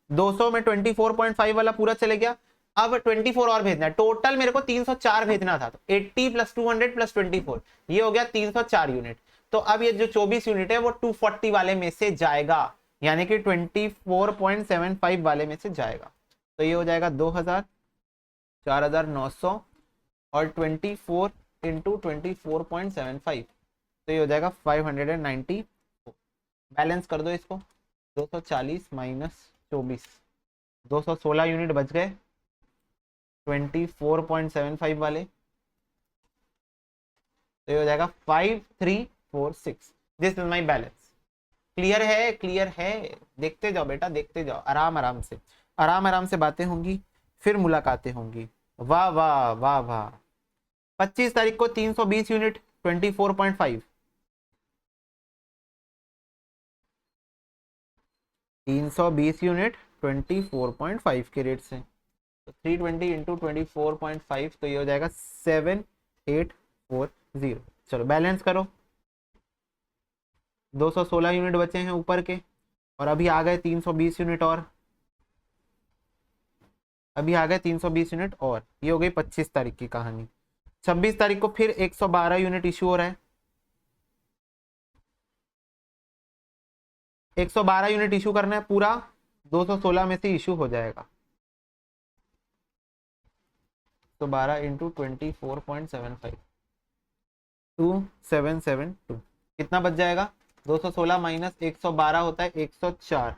200 में 24.5 वाला पूरा चले गया। अब 24 और भेजना है, टोटल मेरे को 304 भेजना था, तो 80 प्लस 200 प्लस 24, ये हो गया 304 यूनिट। तो अब ये जो 24 यूनिट है वो 240 वाले में से जाएगा, यानी कि 24.75 वाले में से जाएगा। तो ये हो जाएगा 2000, 4900 और 24 इंटू 24.75, तो ये हो जाएगा 590। बैलेंस कर दो इसको, 240 माइनस 24, 216 यूनिट बच गए 24.75 वाले, तो ये हो जाएगा 5346। This is my balance. Clear है? क्लियर है? देखते जाओ बेटा, देखते जाओ, आराम आराम से, आराम आराम से बातें होंगी, फिर मुलाकातें होंगी। वाह वाह वाह वाह। 25 तारीख को 320 यूनिट 24.5, 320 यूनिट 24.5 के रेट से, तो 320 इंटू 24.5, तो ये हो जाएगा 7840। चलो बैलेंस करो, 216 यूनिट बचे हैं ऊपर के, और अभी आ गए 320 यूनिट और, अभी आ गए 320 यूनिट और, ये हो गई 25 तारीख की कहानी। 26 तारीख को फिर 112 यूनिट इशू हो रहा है। 112 यूनिट इशू करना है, पूरा 216 में से इशू हो जाएगा। तो 12 इंटू 24.75 2772 कितना बच जाएगा? 216 माइनस 112 होता है 104।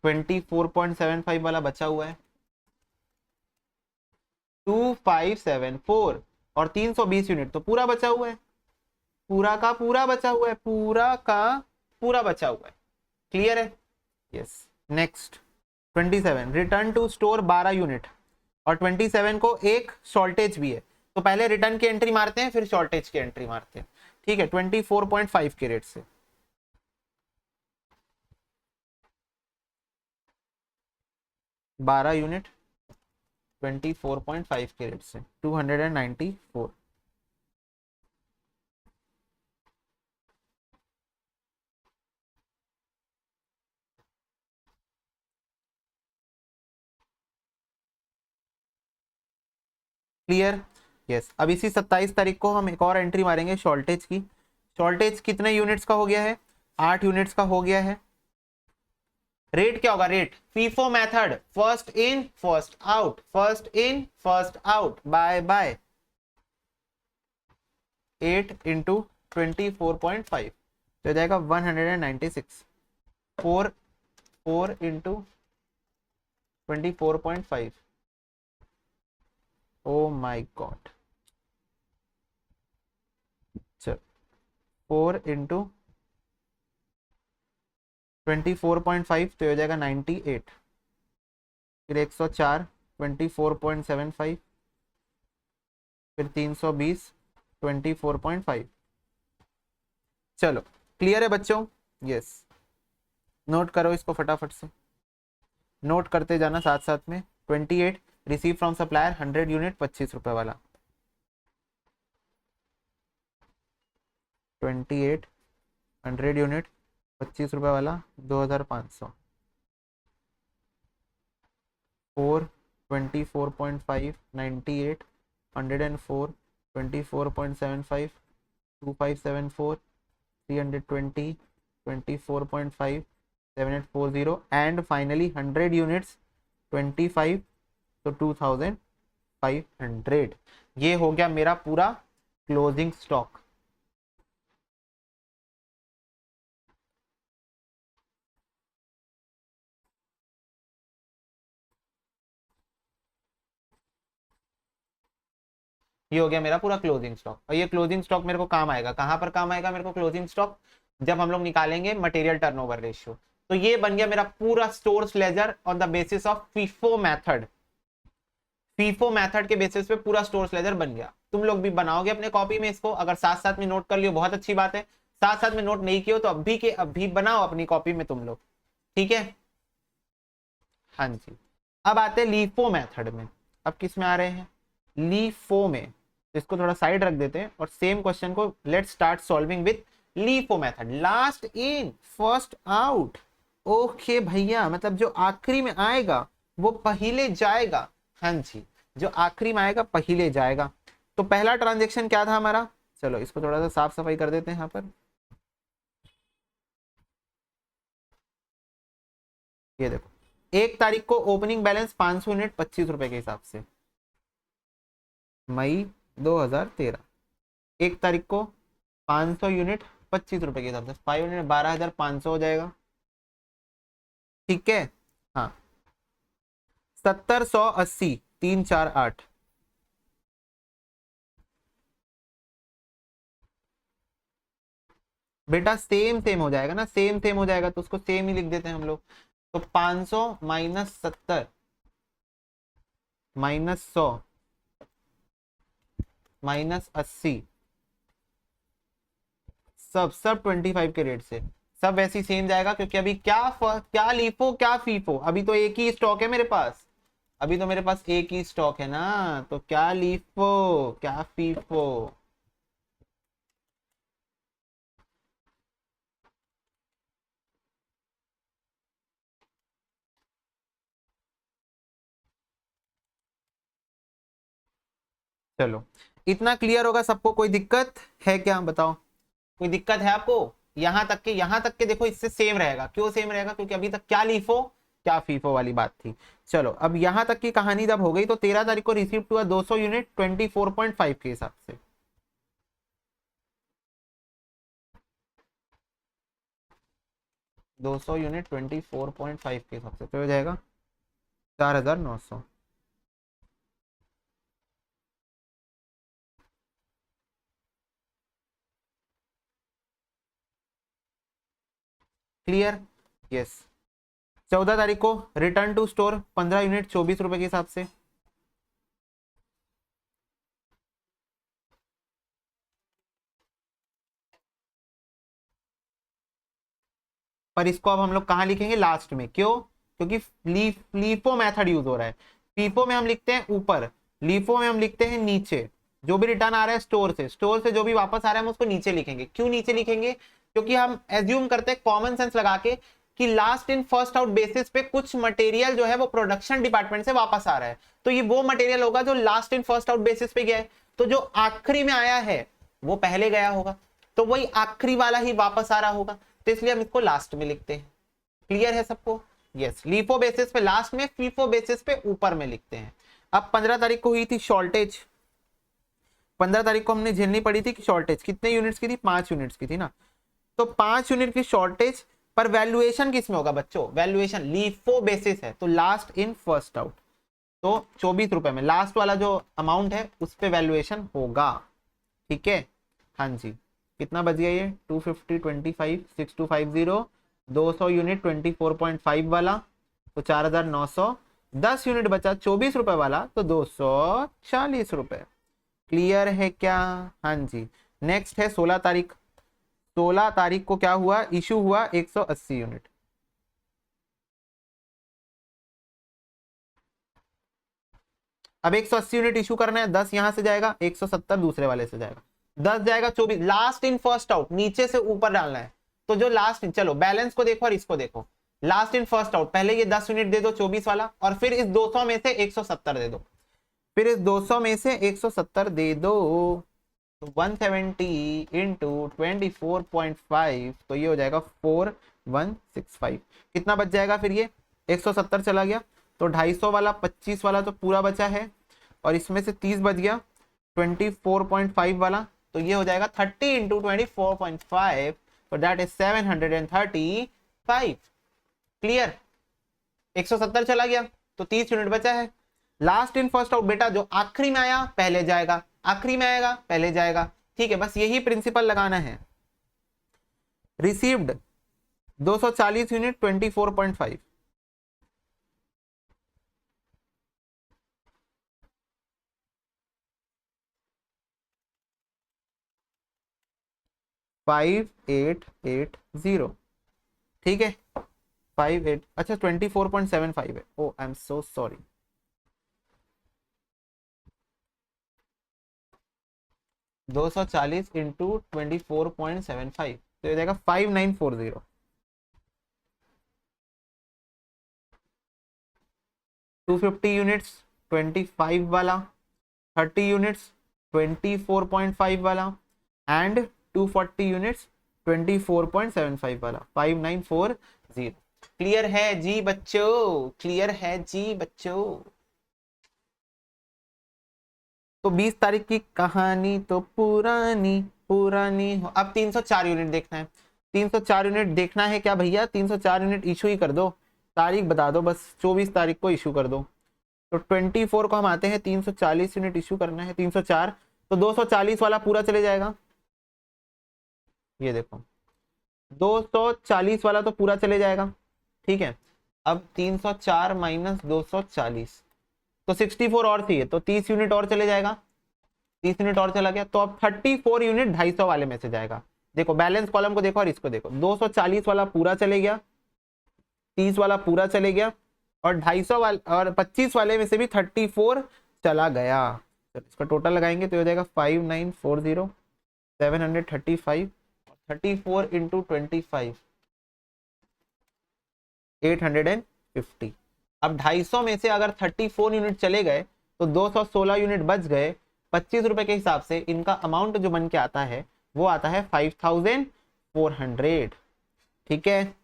24.75 वाला बचा हुआ है 2574 और 320 यूनिट तो पूरा बचा हुआ है, पूरा का पूरा बचा हुआ है, पूरा का पूरा बचा हुआ है। क्लियर है? Yes. Next 27 return to store 12 unit और 27 को एक शॉर्टेज भी है, तो पहले रिटर्न की एंट्री मारते हैं फिर शॉर्टेज की एंट्री मारते हैं। ठीक है, 24.5 के रेट से 12 यूनिट 24.5 के रेट से 294। क्लियर? यस। अब इसी 27 तारीख को हम एक और एंट्री मारेंगे शॉर्टेज की। शॉर्टेज कितने यूनिट्स का हो गया है? 8 यूनिट्स का हो गया है। रेट क्या होगा? Rate FIFO method, first in first out, first in first out, by by 8 into 24.5 तो जाएगा 196। 4 इंटू 24.5, ओ माई गॉड। चल 4 इंटू 24.5 तो हो जाएगा 98। फिर 104 24.75, फिर 320 24.5। चलो क्लियर है बच्चों? यस। नोट करो इसको फटाफट से, नोट करते जाना साथ साथ में। 28 रिसीव फ्रॉम सप्लायर 100 यूनिट 25 रुपए वाला। 28 100 यूनिट 25 रुपए वाला 2500। 4 24.5 98 104 24.75 2574 320 24.5 7840 and finally 100 units 25 तो 2500। ये हो गया मेरा पूरा क्लोजिंग स्टॉक। ये हो गया मेरा पूरा क्लोजिंग स्टॉक। और ये क्लोजिंग स्टॉक मेरे को काम आएगा, कहां पर काम आएगा मेरे को क्लोजिंग स्टॉक? जब हम लोग निकालेंगे मटेरियल टर्नओवर रेशियो। तो ये बन गया मेरा पूरा stores ledger on the basis of FIFO method. FIFO method के बेसिस पे पूरा स्टोर्स लेजर बन गया। तुम लोग भी बनाओगे अपने कॉपी में इसको, अगर साथ साथ में नोट कर लियो बहुत अच्छी बात है, साथ साथ में नोट नहीं किया तो अभी के अभी बनाओ अपनी कॉपी में तुम लोग। ठीक है? हाँ जी। अब आते हैं लीफो मेथड में। अब किस में आ रहे हैं? लीफो में। तो इसको थोड़ा साइड रख देते हैं और सेम क्वेश्चन को let start solving with LIFO method. Last in first out. Okay भैया, मतलब जो आखिरी में आएगा वो पहले जाएगा। हाँ जी, जो आखिरी में आएगा पहले जाएगा। तो पहला ट्रांजेक्शन क्या था हमारा? चलो इसको थोड़ा सा साफ सफाई कर देते हैं यहाँ पर। ये देखो, 1 तारीख को ओपनिंग बैलेंस 500 यूनिट 25 रुपए के हिसाब से, मई 2013। 1 तारीख को 500 यूनिट 25 रुपए के हिसाब से 5 यूनिट 12,500 हो जाएगा। ठीक है? हाँ। 70 100 80 3 4 8। बेटा सेम सेम हो जाएगा ना, सेम सेम हो जाएगा तो उसको सेम ही लिख देते हैं हम लोग। तो 500 माइनस 70 माइनस 100 माइनस 80, सब सब 25 के रेट से सब वैसे ही सेम जाएगा, क्योंकि अभी क्या लीफो क्या फीफो, अभी तो एक ही स्टॉक है मेरे पास। अभी तो मेरे पास एक ही स्टॉक है ना, तो क्या लीफो क्या फीफो। चलो इतना क्लियर होगा सबको? कोई दिक्कत है क्या बताओ? कोई दिक्कत है आपको? यहाँ तक के देखो, इससे सेम रहेगा। क्यों सेम रहेगा? क्योंकि अभी तक क्या लीफो क्या फीफो वाली बात थी। चलो अब यहां तक की कहानी जब हो गई, तो 13 तारीख को रिसीव हुआ 200 यूनिट 24.5 के हिसाब से। दो सौ यूनिट 24.5 के हिसाब से तो हो जाएगा 4,900। क्लियर? यस। 14 तारीख को रिटर्न टू स्टोर 15 यूनिट 24 रुपए के हिसाब से। पर इसको अब हम लोग कहाँ लिखेंगे? लास्ट में। क्यों? क्योंकि लीफो मेथड यूज हो रहा है। फीफो में हम लिखते हैं ऊपर, लीफो में हम लिखते हैं नीचे। जो भी रिटर्न आ रहा है स्टोर से जो भी वापस आ रहा है हम उसको नीचे लिखेंगे। क्यों नीचे लिखेंगे? क्योंकि हम एज्यूम करते हैं कॉमन सेंस लगा के कि last in first out basis पे कुछ मटेरियल जो है वो प्रोडक्शन डिपार्टमेंट से वापस आ रहा है, तो ये वो मटेरियल होगा जो last in first out basis पे गया है। तो जो आखिरी में आया है वो पहले गया होगा, तो वही आखिरी वाला ही वापस आ रहा होगा, तो इसलिए हम इसको लास्ट में लिखते हैं। क्लियर है सबको? यस। लीफो बेसिस पे लास्ट में, फीफो बेसिस पे ऊपर में लिखते हैं। अब 15 तारीख को हुई थी शॉर्टेज। 15 तारीख को हमने झेलनी पड़ी थी कि शॉर्टेज कितने यूनिट्स की थी? 5 यूनिट्स की थी ना। तो 5 यूनिट की शॉर्टेज पर वैल्यूएशन किस में होगा बच्चों? वैल्यूएशन लीफो बेसिस है, तो लास्ट इन फर्स्ट आउट। तो 24 रुपए में लास्ट वाला जो अमाउंट है उस पे वैल्यूएशन होगा। ठीक है? हाँ जी। कितना बच गया ये? 250 25 6250 200 यूनिट 24.5 वाला तो 4,900। 10 यूनिट बचा 24 रुपए वाला तो 240 रुपए। क्लियर है क्या? हाँ जी। नेक्स्ट है 16 तारीख। 16 तारीख को क्या हुआ? इशू हुआ 180 यूनिट। अब 180 यूनिट इशू करना है। 10 यहां से जाएगा, 170 दूसरे वाले से जाएगा, 10 जाएगा 24। लास्ट इन फर्स्ट आउट नीचे से ऊपर डालना है। तो जो लास्ट इन, चलो बैलेंस को देखो और इसको देखो। लास्ट इन फर्स्ट आउट, पहले ये 10 यूनिट दे दो 24 वाला, और फिर इस 200 में से 170 दे दो। फिर इस 200 में से 170 दे दो, तो 170 इंटू 24.5, तो ये हो जाएगा 4165। कितना बच जाएगा फिर? ये 170 चला गया, तो 250 वाला 25 वाला तो पूरा बचा है, और इसमें से 30 बच गया 24.5 वाला, तो ये हो जाएगा 30 इंटू 24.5, तो दैट इज 735। क्लियर? 170 चला गया तो 30 यूनिट बचा है। लास्ट इन फर्स्ट आउट बेटा, जो आखिरी में आया पहले जाएगा, आखिरी में आएगा पहले जाएगा। ठीक है? बस यही प्रिंसिपल लगाना है। Received 240 unit 24.5, five eight eight zero. ठीक है? 58, अच्छा 24.75 है। Oh I am so sorry. 240 into 24.75, तो ये जाएगा 5940। 250 यूनिट्स 25 वाला, 30 यूनिट्स 24.5 वाला, एंड 240 यूनिट्स 24.75 वाला, 5940। क्लियर है जी बच्चों? क्लियर है जी बच्चों? तो 20 तारीख की कहानी तो पुरानी पुरानी हो। अब 304 यूनिट देखना है। 304 यूनिट देखना है क्या भैया? 304 यूनिट इशू ही कर दो, तारीख बता दो बस, 24 तारीख को इशू कर दो। तो 24 को हम आते हैं, 340 यूनिट इशू करना है। 304 तो 240 वाला पूरा चले जाएगा। ये देखो 240 वाला तो पूरा चले जाएगा। ठीक है? अब 304 माइनस 240, तो 64 और चाहिए, तो 30 यूनिट और चले जाएगा। 30 यूनिट और चला गया, तो अब 34 यूनिट 250 वाले में से जाएगा। देखो बैलेंस कॉलम को देखो और इसको देखो, 240 वाला पूरा चले गया, 30 वाला पूरा चले गया, और 250 वाले और 25 वाले में से भी 34 चला गया। तो इसका टोटल लगाएंगे तो हो जाएगा 5940 735, 34 इंटू 25 850। अब 250 में से अगर 34 यूनिट चले गए तो 216 यूनिट बच गए, ₹25 के हिसाब से इनका अमाउंट जो बन के आता है वो आता है 5400। ठीक है,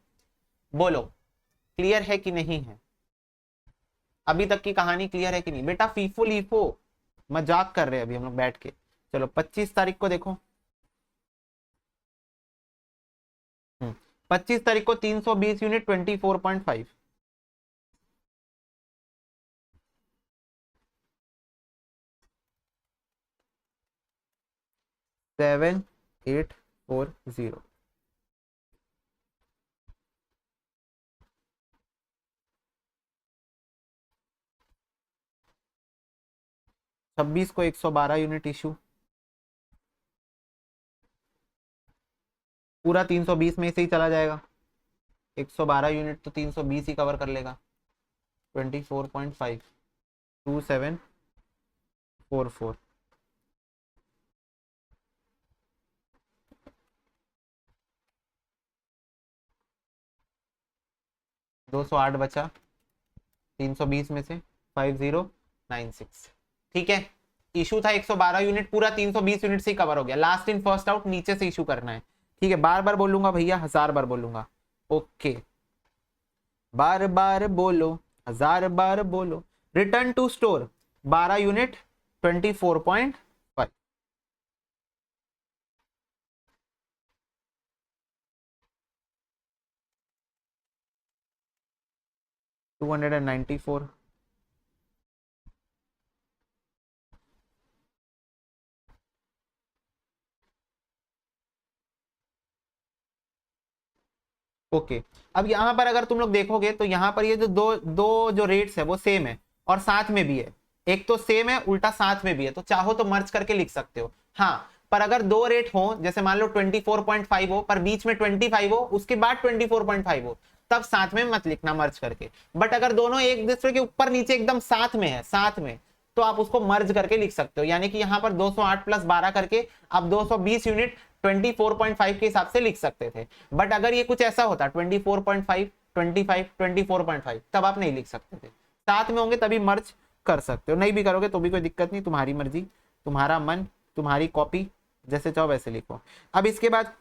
बोलो क्लियर है कि नहीं है? अभी तक की कहानी क्लियर है कि नहीं बेटा? फीफो लीफो मजाक कर रहे हैं अभी हम लोग बैठ के। चलो 25 तारीख को देखो। 25 तारीख को 320 यूनिट 24.5। 7840। 26 को 112 यूनिट इशू। पूरा 320 में से ही चला जाएगा। 112 यूनिट तो 320 ही कवर कर लेगा। 24.5 2744। 208 बचा 320 में से 5096। ठीक है, इशू था 112 यूनिट, पूरा 320 यूनिट से ही कवर हो गया। लास्ट इन फर्स्ट आउट नीचे से इशू करना है। ठीक है, बार बार बोलूंगा भैया, 1000 बार बोलूंगा। ओके, बार बार बोलो, 1000 बार बोलो। Return to store 12 unit 24.5। 294। Okay, अब यहां पर अगर तुम लोग देखोगे तो यहां पर ये जो दो दो जो रेट्स है वो सेम है और साथ में भी है। एक तो सेम है उल्टा साथ में भी है, तो चाहो तो मर्ज करके लिख सकते हो। हाँ, पर अगर दो रेट हो, जैसे मान लो 24.5 हो पर बीच में 25 हो, उसके बाद 24.5 हो, तब साथ में मत लिखना मर्ज करके। बट अगर दोनों एक दूसरे के ऊपर नीचे एकदम साथ में है, साथ में, तो आप उसको मर्ज करके लिख सकते हो। यानी कि यहाँ पर 208 + 12 करके आप 220 यूनिट 24.5 के हिसाब से लिख सकते थे। बट अगर ये कुछ ऐसा होता 24.5 25 24.5, तब आप नहीं लिख सकते थे। साथ में होंगे तभी मर्ज कर सकते हो, नहीं भी करोगे तो भी कोई दिक्कत नहीं, तुम्हारी मर्जी, तुम्हारा मन, तुम्हारी कॉपी, जैसे चाहो वैसे लिखो। अब इसके बाद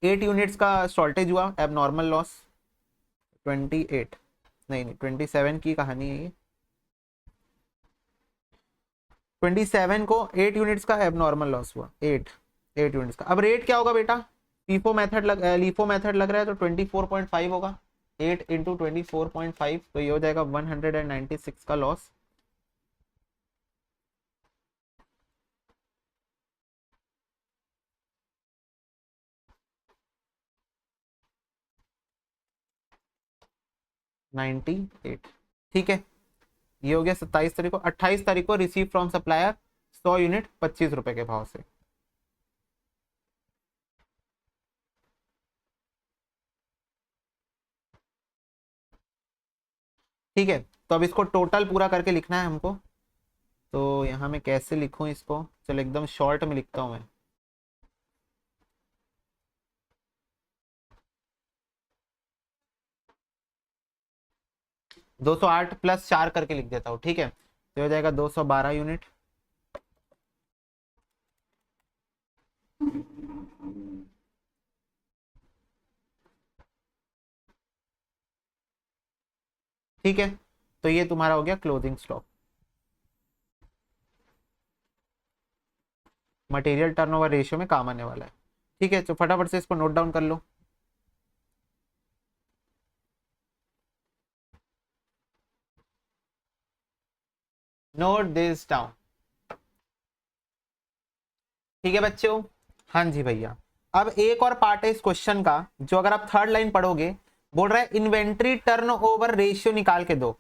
8 यूनिट्स का शॉर्टेज हुआ, एब नॉर्मल लॉस 28, नहीं 27 की कहानी है ये। 27 को 8 यूनिट्स का एब नॉर्मल लॉस हुआ, 8 यूनिट्स का। अब रेट क्या होगा बेटा? लीफो मेथड लग रहा है तो 24.5 होगा। 8 इंटू 24.5 तो ये हो जाएगा 196 का लॉस। $98। ठीक है, ये हो गया 27 तारीख को। 28 तारीख को रिसीव फ्रॉम सप्लायर 100 यूनिट ₹25 के भाव से। ठीक है, तो अब इसको टोटल पूरा करके लिखना है हमको। तो यहाँ मैं कैसे लिखूं इसको? चलो एकदम शॉर्ट में लिखता हूँ मैं। 208 + 4 करके लिख देता हूँ। ठीक है, तो हो जाएगा 212 यूनिट। ठीक है, तो ये तुम्हारा हो गया closing stock. Material turnover ratio में काम आने वाला है। ठीक है, तो फटाफट से इसको नोट डाउन कर लो। Note this down. ठीक है बच्चों, हाँ जी भैया। अब एक और पार्ट है इस क्वेश्चन का, जो अगर आप थर्ड लाइन पढ़ोगे, बोल रहा है इन्वेंट्री टर्नओवर रेशियो निकाल के दो।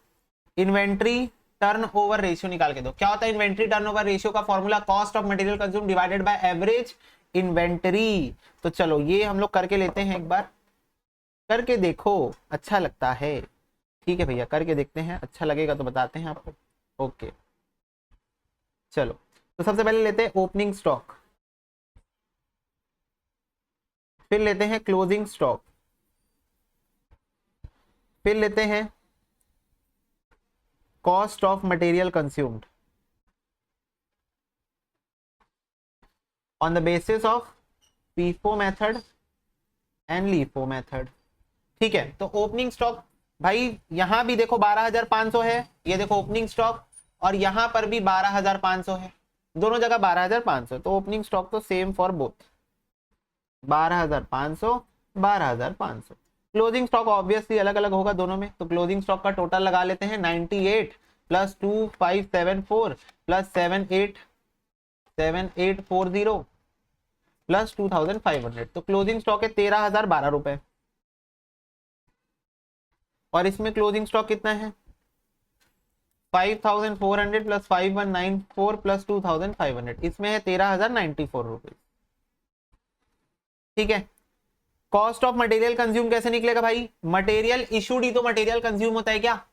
इन्वेंट्री टर्नओवर रेशियो निकाल के दो। क्या होता है इन्वेंट्री टर्नओवर रेशियो का formula? Cost of material consume divided by average inventory. तो चलो ये हम लोग करके लेते हैं, एक बार करके देखो, अच्छा लगता है। ठीक है भैया, करके देखते हैं, अच्छा लगेगा तो बताते हैं आपको। ओके, चलो तो सबसे पहले लेते हैं ओपनिंग स्टॉक, फिर लेते हैं क्लोजिंग स्टॉक, फिर लेते हैं cost of material consumed, on the basis of FIFO method and LIFO method. ठीक है, तो ओपनिंग स्टॉक भाई यहां भी देखो 12,500 है, ये देखो ओपनिंग स्टॉक, और यहां पर भी 12,500 है, दोनों जगह 12,500, तो ओपनिंग स्टॉक तो same for both, 12,500 12,500। Closing stock obviously अलग अलग होगा दोनों में, तो क्लोजिंग स्टॉक का टोटल लगा लेते हैं 98 प्लस 2574 प्लस 7840 प्लस 2,500, तो क्लोजिंग स्टॉक है 13,012 रुपए, और इसमें क्लोजिंग स्टॉक कितना है 5,400 प्लस 5,194 प्लस 2,500, इसमें है 13,094 रुपए। ठीक है, कॉस्ट ऑफ मटेरियल कंज्यूम कैसे निकलेगा भाई, मटेरियल इशूड ही तो मटेरियल कंज्यूम होता है क्या,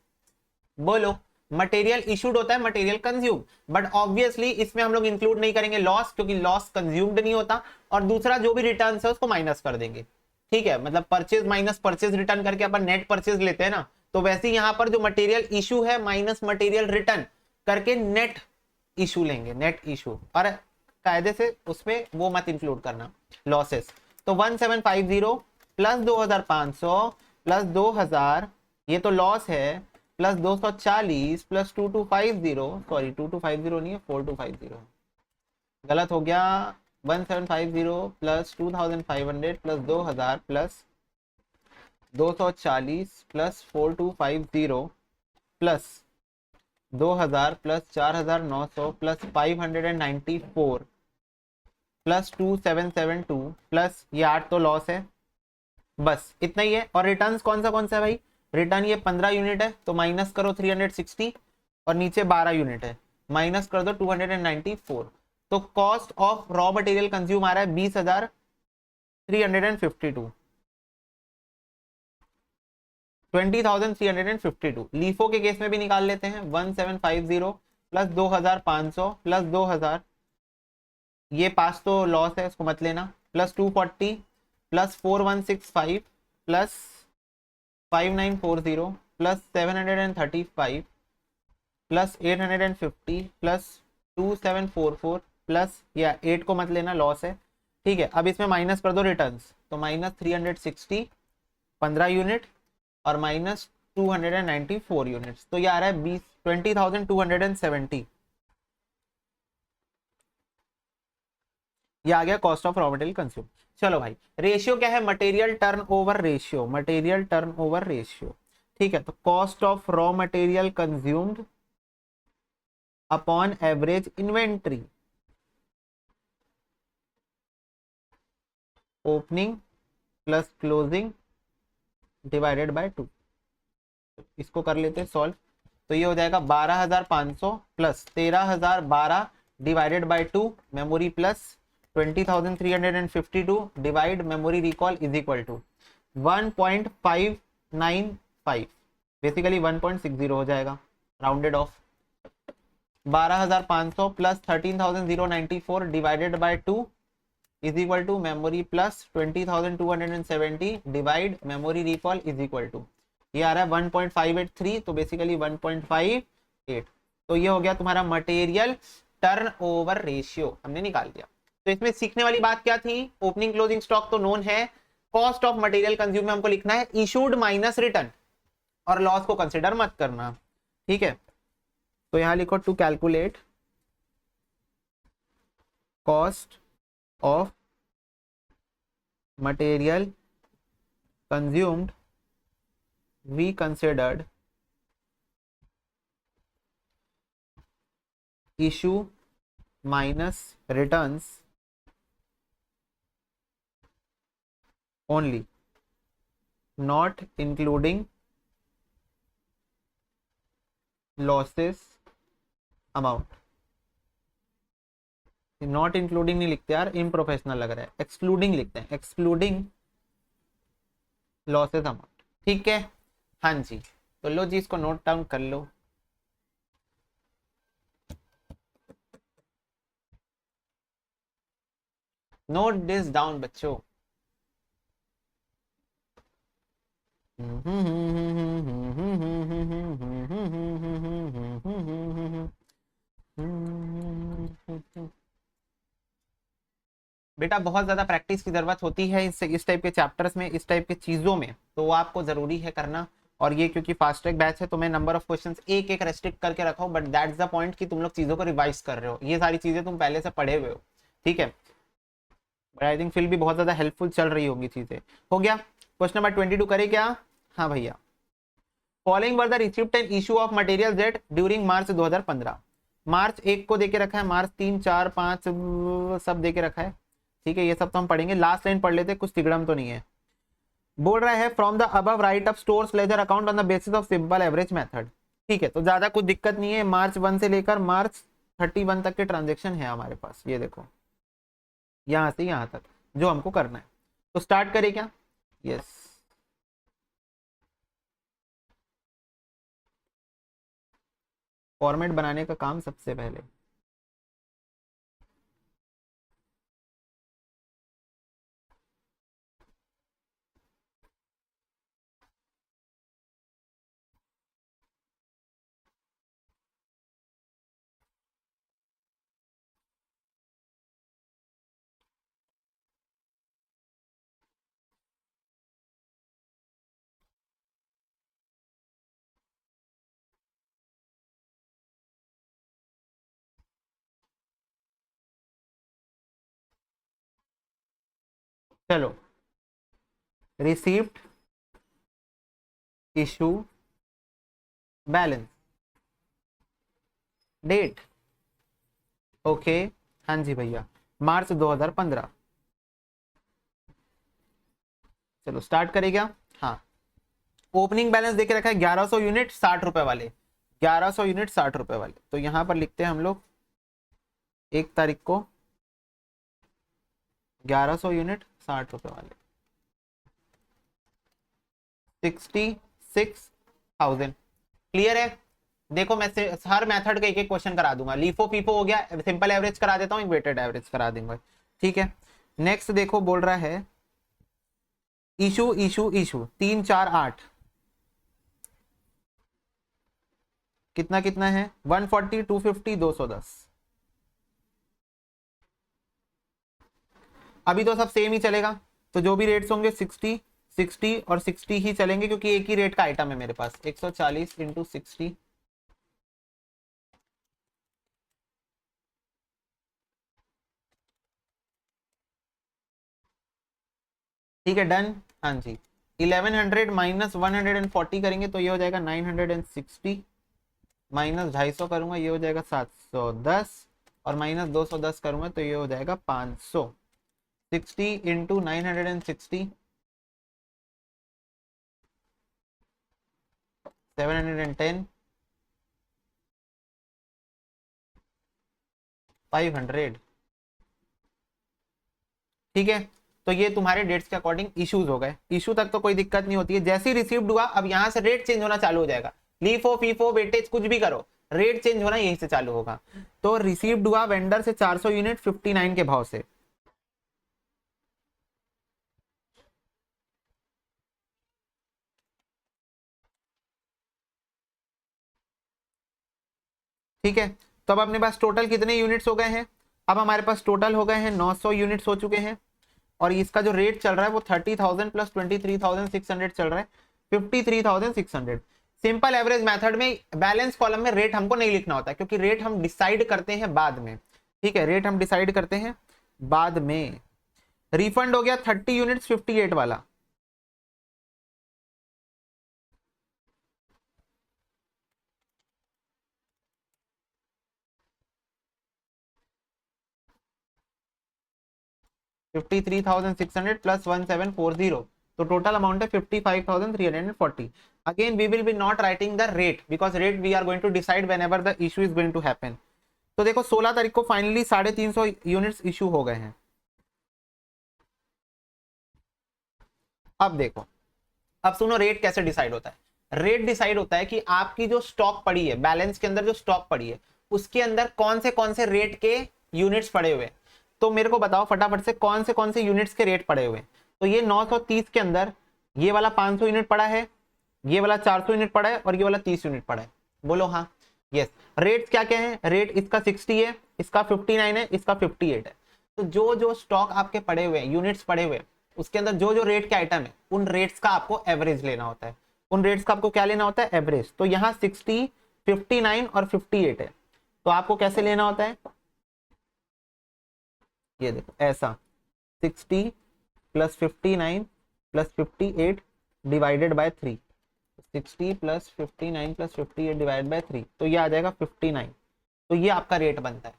बोलो, मटेरियल इशूड होता है मटेरियल कंज्यूम, बट ऑब्वियसली इसमें हम लोग इंक्लूड नहीं करेंगे लॉस, क्योंकि लॉस कंज्यूम्ड नहीं होता, और दूसरा जो भी रिटर्न है उसको माइनस कर देंगे। ठीक है, मतलब परचेज माइनस परचेज रिटर्न करके अपन नेट परचेज लेते हैं ना, तो वैसे ही यहां पर जो मटेरियल इशू है माइनस मटेरियल रिटर्न करके नेट इशू लेंगे, नेट इशू, और कायदे से उसमें वो मत इंक्लूड करना लॉसेस। तो 1750 प्लस 2,500 प्लस 2,000, ये तो लॉस है, प्लस 240 प्लस 2250, सॉरी 2250 नहीं है 4250, गलत हो गया, 1750 plus 2,500 plus 2,000 plus 240 plus 4250 plus 2,000 plus 4,900 plus 594 plus 2,772 plus ये 8 तो लॉस है, बस इतना ही है। और रिटर्न्स कौन सा है भाई, रिटर्न ये 15 यूनिट है, तो माइनस करो 360, और नीचे 12 यूनिट है, माइनस कर दो 294, तो cost of raw material consume आ रहा है 20,352, 20,352। लीफो के केस में भी निकाल लेते हैं, 1750 प्लस 2,500 प्लस 2,000, ये पास तो लॉस है उसको मत लेना, plus 240 plus 4165 plus 5940 plus 735 plus 850 plus 2744 plus, या 8 को मत लेना लॉस है। ठीक है, अब इसमें माइनस कर दो रिटर्न्स, तो माइनस 360 15 यूनिट और माइनस 294 यूनिट्स, तो ये आ रहा है 20,270, ये आ गया cost of raw material consume. चलो भाई, रेशियो क्या है, material turnover ratio, material turnover ratio. ठीक है, तो cost of raw material consumed upon average inventory, opening plus closing divided by 2, इसको कर लेते हैं सॉल्व, तो ये हो जाएगा 12,500 plus 13,012 divided by 2, memory plus 20,352 divide memory recall is equal to 1.595, basically 1.60 हो जाएगा rounded off, 12,500 plus 13,094 divided by 2 is equal to memory plus 20,270 divide memory recall is equal to, ये आ रहा है 1.583, तो बेसिकली 1.58, तो ये हो गया तुम्हारा मटेरियल टर्नओवर रेशियो, हमने निकाल दिया। तो इसमें सीखने वाली बात क्या थी, ओपनिंग क्लोजिंग स्टॉक तो नोन है, कॉस्ट ऑफ मटेरियल कंज्यूम में हमको लिखना है इशूड माइनस रिटर्न, और लॉस को कंसिडर मत करना। ठीक है, तो यहां लिखो to calculate cost of material consumed we considered issue minus returns only, not including losses amount, not including नहीं लिखते यार, इम्प्रोफेशनल लग रहा है, एक्सक्लूडिंग लिखते हैं, एक्सक्लूडिंग लॉसेस अमाउंट। ठीक है, हाँ जी, तो लो जी इसको नोट डाउन कर लो। नोट दिस डाउन बच्चों। बेटा बहुत ज्यादा प्रैक्टिस की जरूरत होती है इस टाइप के चैप्टर्स में, इस टाइप के चीजों में, तो वो आपको जरूरी है करना। और ये क्योंकि फास्ट ट्रैक बैच है तो मैं नंबर ऑफ क्वेश्चंस एक एक रेस्ट्रिक्ट करके रखा हूँ, बट दैट्स द पॉइंट कि तुम लोग चीजों को रिवाइज कर रहे हो, ये सारी चीजें तुम पहले से पढ़े हुए हो, ठीक है। बट आई थिंक फिर भी बहुत ज्यादा हेल्पफुल चल रही होंगी चीजें। हो गया, क्वेश्चन नंबर 22 करे क्या? हाँ भैया, following were the receipt and issue of material jet during March 2015। March 1 को देके रखा है, मार्च 3, 4, 5 सब देके रखा है, ठीक है। ये सब तो हम पढ़ेंगे, लास्ट लाइन पढ़ लेते, कुछ तिगड़म तो नहीं है। बोल रहा है from the above right up stores ledger account on the basis of simple average method, ठीक है। तो ज्यादा कुछ दिक्कत नहीं है, मार्च 1 से लेकर मार्च 31 तक के ट्रांजेक्शन है हमारे पास, ये देखो यहां से यहां तक जो हमको करना है। तो स्टार्ट करें क्या? यस, फॉर्मेट बनाने का काम सबसे पहले। चलो, received, issue, balance, date, okay. हाँ जी भैया, मार्च 2015। चलो स्टार्ट करेगा। हाँ, ओपनिंग बैलेंस देके रखा है 1100 यूनिट 60 रुपए वाले, 1100 यूनिट 60 रुपए वाले। तो यहां पर लिखते हैं हम लोग 1 तारीख को 1100 यूनिट 60 रुपए वाले, 66,000। क्लियर है? देखो मैं से हर मेथड का एक एक क्वेश्चन करा दूंगा। लीफो पीफो हो गया, सिंपल एवरेज करा देता हूँ, वेटेड एवरेज करा दूंगा, ठीक है। नेक्स्ट देखो, बोल रहा है इशू इशू इशू 3, 4, 8, कितना कितना है? 140, 250, 210। अभी तो सब सेम ही चलेगा, तो जो भी रेट्स होंगे 60, 60 और 60 ही चलेंगे, क्योंकि एक ही रेट का आइटम है मेरे पास। 140 इंटू 60, ठीक है, डन। हाँ जी, 1100 माइनस 140 करेंगे तो ये हो जाएगा 960, माइनस 250 करूंगा ये हो जाएगा 710, और माइनस 210 करूंगा तो ये हो जाएगा 500। 60 इंटू 960, 710, 500, ठीक है। तो ये तुम्हारे डेट्स के अकॉर्डिंग इश्यूज हो गए। इशू तक तो कोई दिक्कत नहीं होती है, जैसे ही रिसीव्ड हुआ अब यहां से रेट चेंज होना चालू हो जाएगा। लीफो फीफो वेटेज कुछ भी करो, रेट चेंज होना यहीं से चालू होगा। तो रिसीव्ड हुआ वेंडर से 400 यूनिट 59 के भाव से, ठीक है। तो अब अपने पास टोटल कितने यूनिट्स हो गए हैं? अब हमारे पास टोटल हो गए हैं 900 यूनिट्स हो चुके हैं, और इसका जो रेट चल रहा है वो 30,000 प्लस 23,600 चल रहा है, 53,600। सिंपल एवरेज मेथड में बैलेंस कॉलम में रेट हमको नहीं लिखना होता, क्योंकि रेट हम डिसाइड करते हैं बाद में, ठीक है। रेट हम डिसाइड करते हैं बाद में। रिफंड हो गया 30 यूनिट्स 58 वाला, $53,600 प्लस 1740, तो टोटल अमाउंट है 55,340। Again we will be not writing the rate, because rate we are going to decide whenever the issue is going to happen. तो देखो 16 तारीख को फाइनली 350 यूनिट्स इशू हो गए हैं। अब देखो, अब सुनो रेट कैसे डिसाइड होता है। रेट डिसाइड होता है कि आपकी जो स्टॉक पड़ी है, बैलेंस के अंदर जो स्टॉक पड़ी है, उसके अंदर कौन से रेट के यूनिट्स पड़े हुए हैं। तो मेरे को बताओ फटाफट से कौन से यूनिट्स के रेट पड़े हुए हैं। तो ये 930 के अंदर ये वाला 500 यूनिट पड़ा है, ये वाला 400 यूनिट पड़ा है, और ये वाला 30 यूनिट पड़ा है। बोलो हाँ, यस। रेट क्या क्या है? रेट इसका 60 है, इसका 59 है, इसका 58 है। तो जो जो स्टॉक आपके पड़े हुए हैं, यूनिट्स पड़े हुए हैं, उसके अंदर जो जो रेट के आइटम है, उन रेट्स का आपको एवरेज लेना होता है। उन रेट्स का आपको क्या लेना होता है? एवरेज। तो यहाँ 60, 59 और 58 है, तो आपको कैसे लेना होता है? ये देखो ऐसा, 60 plus 59 plus 58 divided by 3, 60 plus 59 plus 58 divide by 3, तो ये आ जाएगा 59। तो ये आपका रेट बनता है।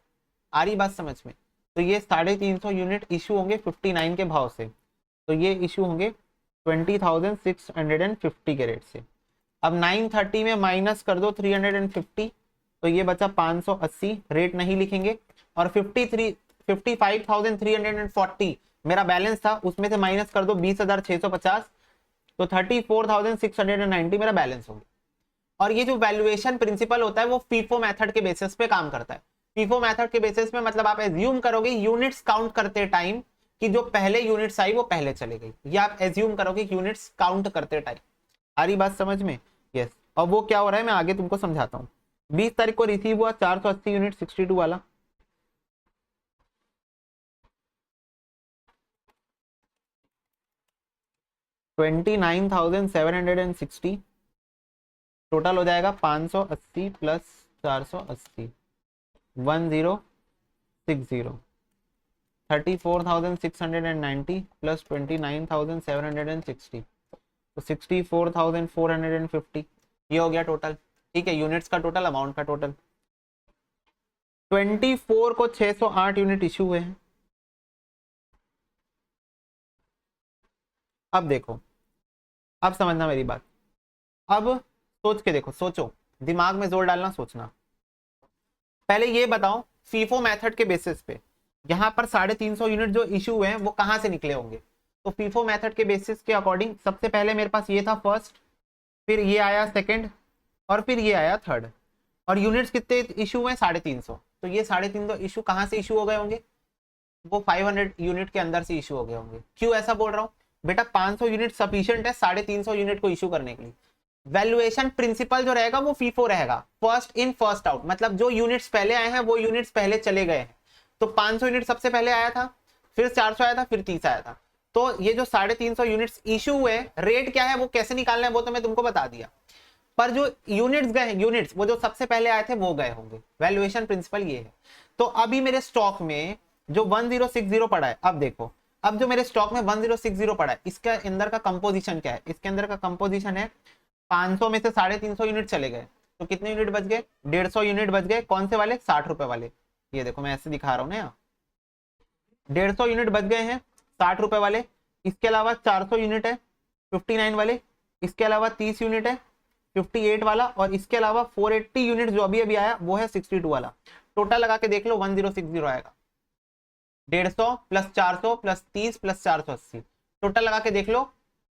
आ रही बात समझ में? तो ये 350 यूनिट इशू होंगे 59 के भाव से, तो ये इशू होंगे 20,650 के रेट से। अब 930 में माइनस कर दो 350, तो ये बचा 580, रेट नहीं लिखेंगे। और 55,340 मेरा बैलेंस था, उसमें से माइनस कर दो 20,650, तो 34,690 मेरा बैलेंस हो गया। और ये जो वैल्यूएशन प्रिंसिपल होता है वो फीफो मेथड के बेसिस पे काम करता है। फीफो मेथड के बेसिस पे मतलब आप एज्यूम करोगे यूनिट्स काउंट करते टाइम कि जो पहले यूनिट्स आई वो पहले चले गई, या आप एज्यूम करोगे यूनिट्स काउंट करते टाइम। आ रही बात समझ में? यस। और वो क्या हो रहा है मैं आगे तुमको समझाता हूँ। 20 तारीख को रिसीव हुआ 480 यूनिट 62 वाला, 29,760, टोटल हो जाएगा 580 प्लस 480, 1060, 34,690 प्लस 29,760, तो 64,450, ये हो गया टोटल। ठीक है, यूनिट्स का टोटल, अमाउंट का टोटल। 24 को 608 यूनिट इश्यू हुए हैं। अब देखो, अब समझना मेरी बात। अब सोच के देखो, सोचो, दिमाग में जोर डालना, सोचना। पहले ये बताओ फीफो मेथड के बेसिस पे यहाँ पर 350 यूनिट जो इशू हुए हैं वो कहां से निकले होंगे? तो फीफो मेथड के बेसिस के अकॉर्डिंग सबसे पहले मेरे पास ये था फर्स्ट, फिर ये आया सेकंड, और फिर ये आया थर्ड। और यूनिट्स कितने इशू हुए? 350। तो ये 350 इशू कहां से इशू हो गए होंगे? वो 500 यूनिट के अंदर से इशू हो गए होंगे। क्यों ऐसा बोल रहा हूँ बेटा? 500 यूनिट सफिशिएंट है 350 यूनिट को इशू करने के लिए। वैल्यूएशन प्रिंसिपल जो रहेगा वो फीफो रहेगा, फर्स्ट इन फर्स्ट आउट, मतलब जो यूनिट्स पहले आए हैं वो यूनिट्स पहले चले गए हैं। तो 500 यूनिट सबसे पहले आया था, फिर 400 आया था, फिर 30 आया था। तो ये जो 350 यूनिट्स इशू हुए, रेट क्या है वो कैसे निकालना है वो तो मैं तुमको बता दिया, पर जो यूनिट्स गए, यूनिट्स वो जो सबसे पहले आए थे वो गए होंगे। वैल्यूएशन प्रिंसिपल ये है। तो अभी मेरे स्टॉक में जो 1060 पड़ा है, अब देखो, अब जो मेरे स्टॉक में 1060 पड़ा है, इसके अंदर का कंपोजिशन क्या है? इसके अंदर का कंपोजिशन है 500 में से 350 यूनिट चले गए, तो कितने यूनिट बच गए? 150 यूनिट बच गए। कौन से वाले? 60 रुपए वाले। ये देखो मैं ऐसे दिखा रहा हूं ना यहाँ, 150 यूनिट बच गए हैं 60 रुपए वाले। इसके अलावा 400 यूनिट है 59 वाले, इसके अलावा 30 यूनिट है 58 वाला, और इसके अलावा 480 यूनिट जो अभी अभी आया वो है 62 वाला। टोटल लगा के देख लो 1060 आएगा। 150 प्लस 400 प्लस 30 प्लस 480, टोटल लगा के देख लो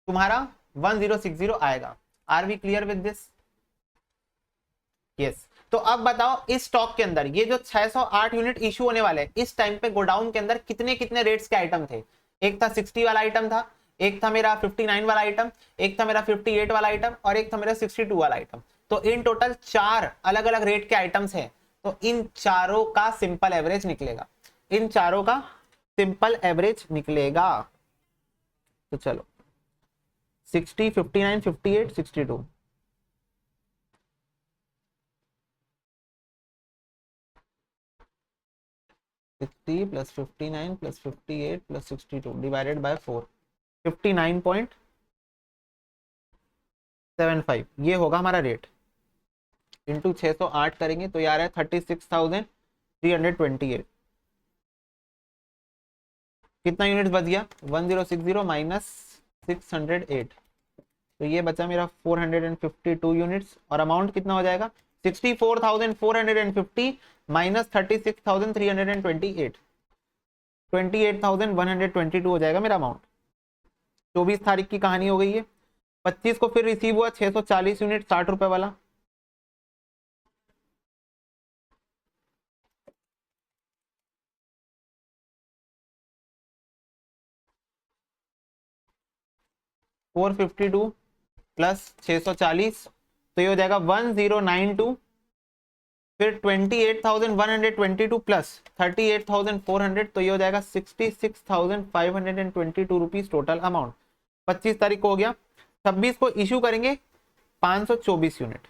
तुम्हारा 1060 आएगा। Are we clear with this? Yes. तो अब बताओ इस स्टॉक के अंदर ये जो 608 यूनिट इशू होने वाले हैं, इस टाइम पे गोडाउन के अंदर कितने कितने रेट्स के आइटम थे? एक था 60 वाला आइटम था, एक था मेरा 59 वाला आइटम, एक था मेरा 58 वाला आइटम, और एक था मेरा 62 वाला आइटम। तो इन टोटल 4 अलग अलग रेट के आइटम्स हैं। तो इन चारों का सिंपल एवरेज निकलेगा, इन चारों का सिंपल एवरेज निकलेगा। तो चलो 60, 59, 58, 62, 60 plus 59 plus 58 plus 62 divided by 4, 59.75 ये होगा हमारा रेट। इंटू 608 करेंगे तो यार है 36,328। कितना यूनिट बच गया? 1060 माइनस 608, तो ये बचा मेरा 452 यूनिट्स। और अमाउंट कितना हो जाएगा? 64,450 माइनस 36,328, 28,122 हो जाएगा मेरा अमाउंट। 24 तारीख की कहानी हो गई है। 25 को फिर रिसीव हुआ 640 यूनिट 60 रुपए वाला, फोर 452 प्लस 640, तो ये हो जाएगा 1092 फिर 28,122 प्लस 38,400, तो ये हो जाएगा 66,522 रुपीज टोटल अमाउंट। 25 तारीख को हो गया। 26 को इशू करेंगे 524 यूनिट।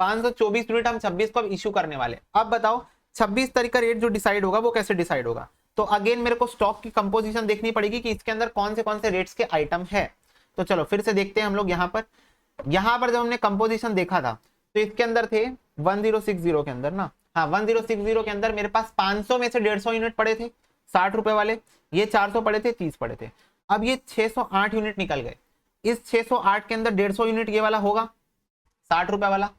524 यूनिट हम 26 को अब इशू करने वाले। अब बताओ 26 तारीख का रेट जो डिसाइड होगा वो कैसे डिसाइड होगा। तो अगेन मेरे को स्टॉक की कंपोजिशन देखनी पड़ेगी कि इसके अंदर कौन से रेट्स के आइटम है। तो चलो फिर से देखते हैं हम लोग। यहाँ पर जब हमने कंपोजिशन देखा था तो इसके अंदर थे 1060 के अंदर ना, हाँ 1060 के अंदर मेरे पास 500 में से 150 यूनिट पड़े थे 60 रुपए वाले, ये 400 पड़े थे, 30 पड़े थे। अब ये 608 यूनिट निकल गए। इस 608 के अंदर 150 यूनिट ये वाला होगा 60 रुपए वाला,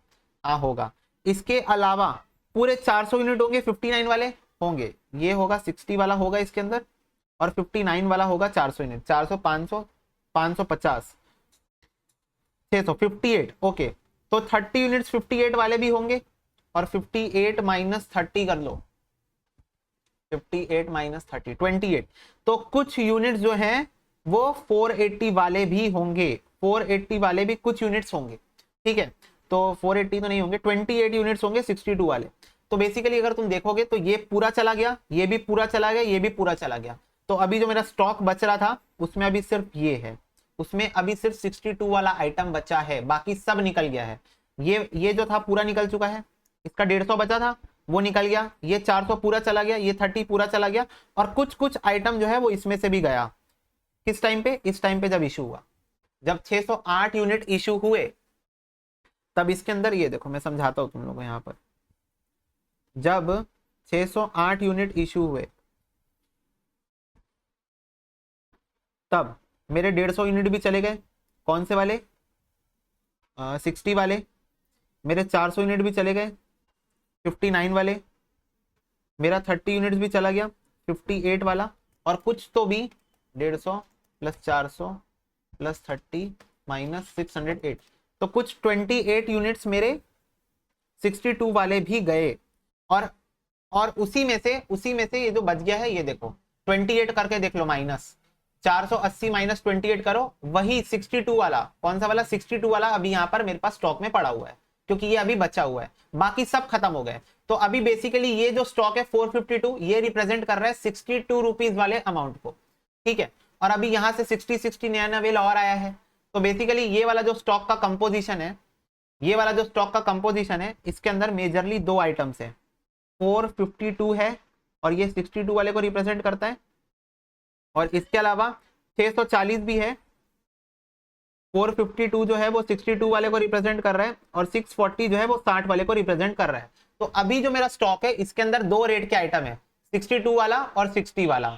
हाँ होगा। इसके अलावा पूरे 400 यूनिट होंगे 59 वाले होंगे, ये होगा 60 वाला होगा इसके अंदर, और 59 वाला होगा 400 यूनिट, 400 500 550 600 58। ओके, तो 30 यूनिट्स 58 वाले भी होंगे, और 58 माइनस 30 कर लो, 58 माइनस 30 28। तो कुछ यूनिट्स जो हैं वो 480 वाले भी होंगे, 480 वाले भी कुछ यूनिट्स होंगे, ठीक है। तो 480 तो नहीं होंगे, 28 यूनिट्स होंगे 62 वाले। तो बेसिकली अगर तुम देखोगे तो ये पूरा चला गया, ये भी पूरा चला गया, ये भी पूरा चला गया। तो अभी जो मेरा स्टॉक बच रहा था उसमें अभी सिर्फ ये है, उसमें अभी सिर्फ 62 वाला आइटम बचा है, बाकी सब निकल गया है। ये जो था पूरा निकल चुका है, इसका 150 बचा था वो निकल गया, ये 400 पूरा चला गया, ये 30 पूरा चला गया, और कुछ कुछ आइटम जो है वो इसमें से भी गया। किस टाइम पे? इस टाइम पे जब इशू हुआ, जब 608 यूनिट इशू हुए तब इसके अंदर ये देखो मैं समझाता हूं तुम लोगों को। यहाँ पर जब 608 यूनिट इशू हुए तब मेरे 150 यूनिट भी चले गए, कौन से वाले? 60 वाले। मेरे 400 यूनिट भी चले गए 59 वाले, मेरा 30 यूनिट्स भी चला गया 58 वाला, और कुछ तो भी 150 प्लस 400 प्लस 30 माइनस 608, तो कुछ 28 यूनिट्स मेरे 62 वाले भी गए। और उसी में से ये जो बच गया है ये देखो 28 करके देख लो, माइनस 480 माइनस 28 करो, वही 62 वाला, कौन सा वाला? 62 वाला अभी यहाँ पर मेरे पास स्टॉक में पड़ा हुआ है, क्योंकि ये अभी बचा हुआ है, बाकी सब खत्म हो गए। तो अभी बेसिकली ये जो स्टॉक है 452, ये रिप्रेजेंट कर रहा है 62 रुपीज वाले अमाउंट को, ठीक है। और अभी यहाँ से 60 नया नवेल और आया है। तो बेसिकली ये वाला जो स्टॉक का कंपोजिशन है, ये वाला जो स्टॉक का कंपोजिशन है, इसके अंदर मेजरली दो आइटम्स है, 452 है और ये 62 वाले को रिप्रेजेंट करता है, और इसके अलावा 640 भी है। 452 जो है वो 62 वाले को रिप्रेजेंट कर रहा है, और 640 जो है वो 60 वाले को रिप्रेजेंट कर रहा है। तो अभी जो मेरा स्टॉक है इसके अंदर दो रेट के आइटम है, 62 वाला और 60 वाला।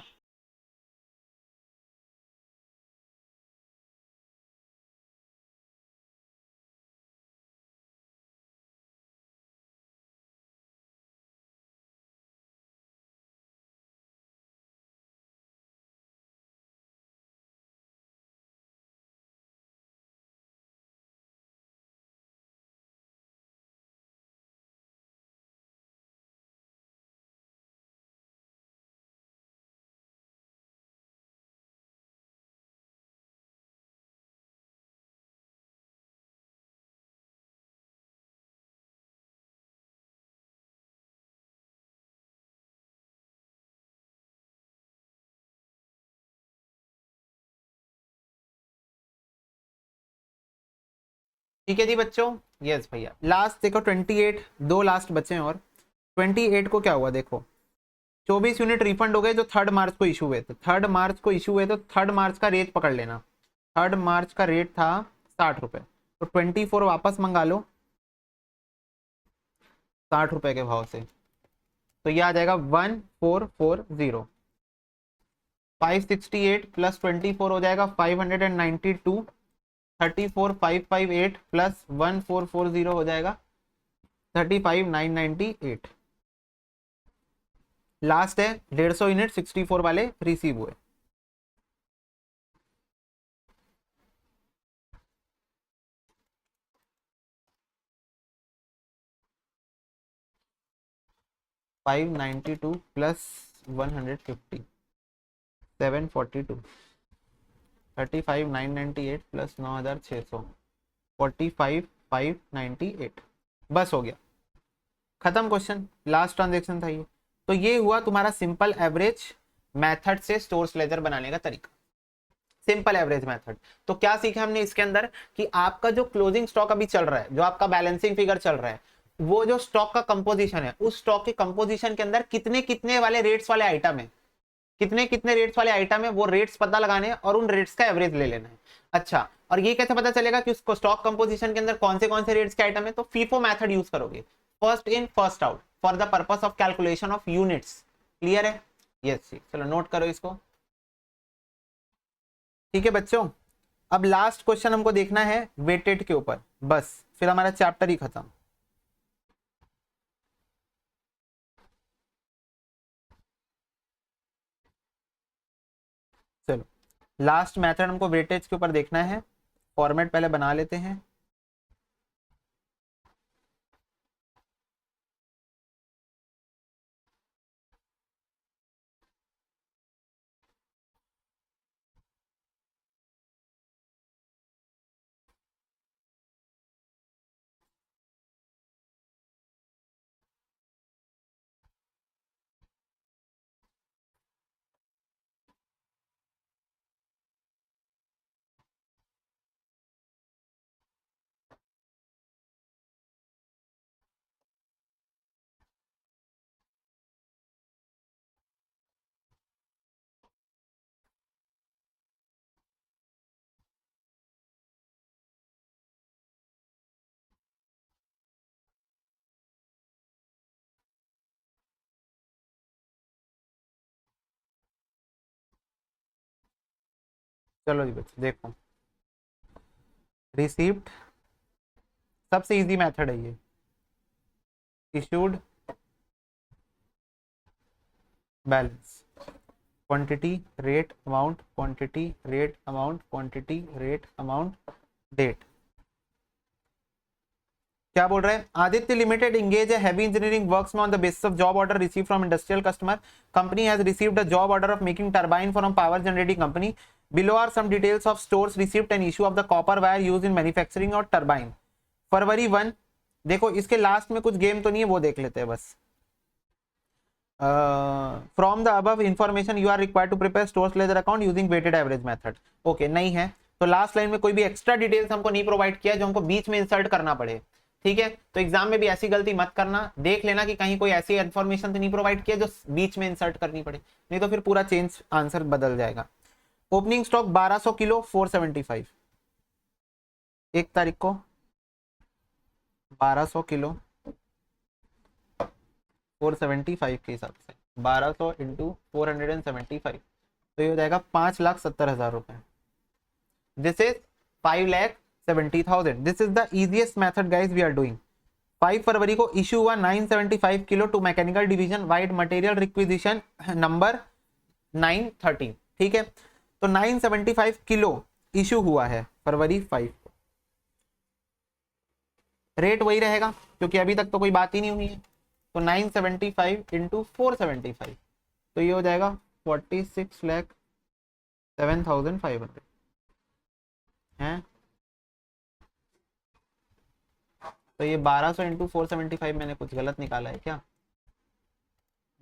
ठीक है जी बच्चों, यस भैया। लास्ट देखो 28, दो लास्ट बचे हैं, और 28 को क्या हुआ देखो, 24 यूनिट रिफंड हो गए जो 3 मार्च को इशू हुए थे। 3 मार्च को इशू हुए तो 3 मार्च का रेट पकड़ लेना। 3 मार्च का रेट था 60 रुपए, तो 24 वापस मंगा लो 60 रुपए के भाव से, तो ये आ जाएगा 1440। 568 प्लस 24 हो जाएगा 592। 34558 प्लस 1440 हो जाएगा 35998। लास्ट है 150 यूनिट 64 वाले रिसीव हुए। $592 प्लस 150 742। 35998 प्लस 9600 45 598। बस हो गया, खत्म क्वेश्चन, लास्ट ट्रांजेक्शन था ये। तो ये हुआ तुम्हारा सिंपल एवरेज मेथड से स्टोर्स लेजर बनाने का तरीका, सिंपल एवरेज मेथड। तो क्या सीखा हमने इसके अंदर कि आपका जो क्लोजिंग स्टॉक अभी चल रहा है, जो आपका बैलेंसिंग फिगर चल रहा है, वो जो स्टॉक का कंपोजिशन है, उस स्टॉक के कंपोजिशन के अंदर कितने कितने वाले रेट्स वाले आइटम है, कितने कितने रेट्स वाले आइटम है, वो रेट्स पता लगाने हैं और उन रेट्स का एवरेज ले लेना है। अच्छा, और ये कैसे पता चलेगा कि उसको स्टॉक कंपोजिशन के अंदर कौन से रेट्स के आइटम है? तो फीफो मेथड यूज करोगे, first in first out, for the purpose of calculation of units. Clear है? यस जी, चलो नोट करो इसको। ठीक है बच्चों, अब लास्ट क्वेश्चन हमको देखना है वेटेड के ऊपर, बस फिर हमारा चैप्टर ही खत्म। चलो, लास्ट मेथड हमको वेटेज के ऊपर देखना है, फॉर्मेट पहले बना लेते हैं। चलो जी बच्चों देखो, रिसीव्ड सबसे इजी मेथड है ये, issued balance, quantity rate amount, quantity rate amount, quantity rate amount, date. क्या बोल रहे हैं? Aditya limited engaged heavy engineering works में on the basis of job order receive from industrial customer, company has received a job order of making turbine from power generating company, below are some details of stores received and issue of the copper wire used in manufacturing और टरबाइन। फरवरी 1, देखो इसके लास्ट में कुछ गेम तो नहीं है, वो देख लेते हैं बस। From the above information you are required to prepare stores ledger account using weighted average method. Okay, नहीं है तो लास्ट लाइन में कोई भी एक्स्ट्रा डिटेल्स हमको नहीं प्रोवाइड किया जो हमको बीच में इंसर्ट करना पड़े। ठीक है, तो एग्जाम में भी ऐसी गलती मत करना, देख लेना कि कहीं कोई ऐसी इंफॉर्मेशन तो नहीं प्रोवाइड किया जो बीच में इंसर्ट करनी पड़े, नहीं तो फिर पूरा चेंज आंसर बदल जाएगा। ओपनिंग स्टॉक 1200 किलो 475, 1 तारीख को 1200 किलो 475 के हिसाब से 1200 इंटू 475, तो ये हो जाएगा 5,70,000 रुपए। This is 5,70,000। This is the easiest method guys we are doing. 5 फरवरी को इशू हुआ 975 kilo to mechanical division vide material requisition number 913। ठीक है, तो 975 किलो इशू हुआ है फरवरी 5। रेट वही रहेगा क्योंकि अभी तक तो कोई बात ही नहीं हुई है, तो 975 इंटू 475, तो ये हो जाएगा 46,07,500 है। तो ये 1200 इंटू 475 मैंने कुछ गलत निकाला है क्या?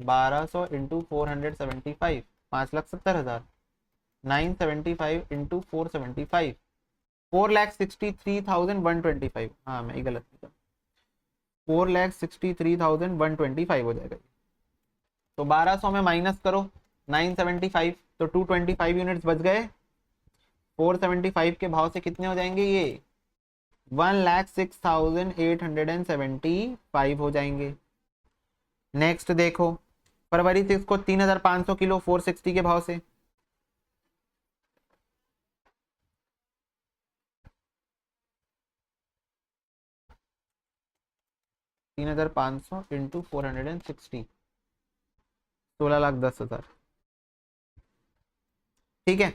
1200 इंटू 475 5,70,000, 975 इंटू 475 4,63,125। हाँ मैं गलत निकाला, 4,63,125 हो जाएगा। तो 1200 में माइनस करो 975, तो 225 यूनिट्स बच गए। 475 के भाव से कितने हो जाएंगे ये? 1,06,875 हो जाएंगे। नेक्स्ट देखो, फरवरी 6 को 3,500 किलो 460 के भाव से, $3,500 इंटू 460, 16,10,000। ठीक है,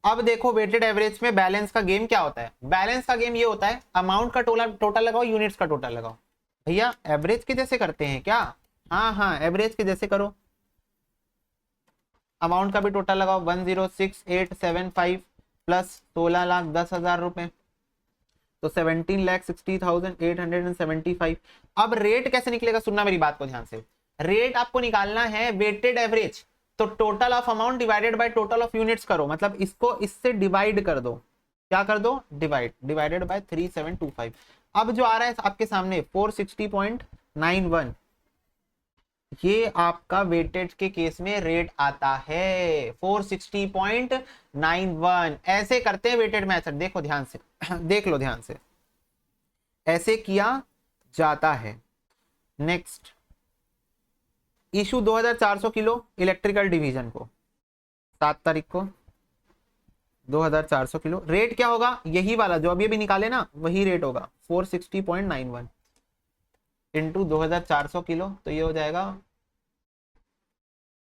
अब देखो वेटेड एवरेज में बैलेंस का गेम क्या होता है? बैलेंस का गेम ये होता है अमाउंट का टोटल लगाओ, यूनिट्स का टोटल लगाओ। भैया एवरेज के जैसे करते हैं क्या? हाँ हाँ, एवरेज के जैसे करो, अमाउंट का भी टोटल लगाओ 106,875 प्लस 16,10,000 रुपए। तो 17,60,875। अब रेट कैसे निकलेगा, सुनना मेरी बात को ध्यान से। रेट आपको निकालना है वेटेड एवरेज, तो total of amount divided by total of units करो, मतलब इसको इससे डिवाइड कर दो। क्या कर दो, डिवाइडेड बाय 3725। अब जो आ रहा है आपके सामने 460.91, ये आपका वेटेड के केस में रेट आता है 460.91। ऐसे करते हैं वेटेड मेथड, देखो ध्यान से देख लो ध्यान से, ऐसे किया जाता है। Next issue 2400 kilo electrical division को, 7 तारीख को 2400 किलो। रेट क्या होगा, यही वाला जो अभी अभी निकाले ना, वही रेट होगा 460.91 इंटू 2400 किलो, तो ये हो जाएगा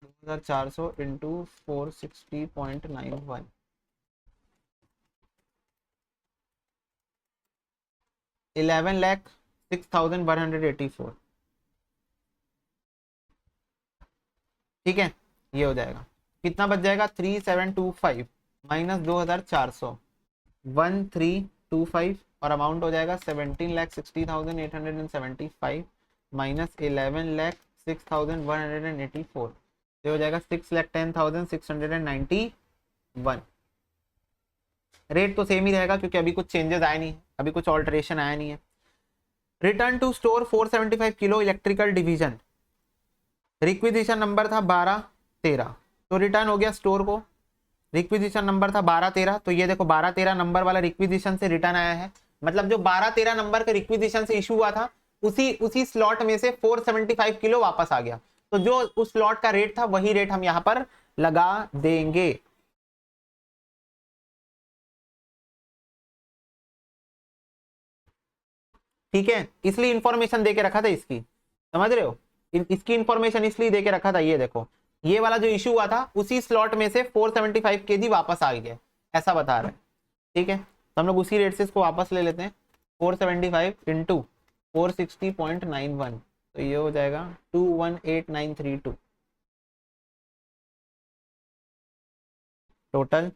2400 इंटू 460.91, 11,06,184। ठीक है, ये हो जाएगा, कितना बच जाएगा, 3725 माइनस 2400, 1325, और अमाउंट हो जाएगा 17,60,875 माइनस 11,06,184, ये हो जाएगा 6,10,691। रेट तो सेम ही रहेगा क्योंकि अभी कुछ चेंजेस आए नहीं, अभी कुछ ऑल्टरेशन आया नहीं है। Return to store 475 kilo electrical division, requisition number था 1213, तो रिटर्न हो गया स्टोर को, रिक्विजिशन नंबर था 1213, तो ये देखो 1213 नंबर वाला रिक्विजिशन से रिटर्न आया है, मतलब जो 1213 नंबर के रिक्विजिशन से इशू हुआ था उसी स्लॉट में से 475 किलो वापस आ गया, तो जो उस स्लॉट का रेट था वही रेट हम यहां पर लगा देंगे। ठीक है, इसलिए इंफॉर्मेशन देके रखा था इसकी, समझ रहे हो, इसकी इंफॉर्मेशन इसलिए देके रखा था। ये देखो, ये वाला जो इशू हुआ था उसी स्लॉट में से 475 केजी वापस आ गया, ऐसा बता रहे हैं। ठीक है, तो हम लोग उसी रेट से इसको वापस ले लेते हैं, 475 इंटू 460.91, तो ये हो जाएगा 218932, टोटल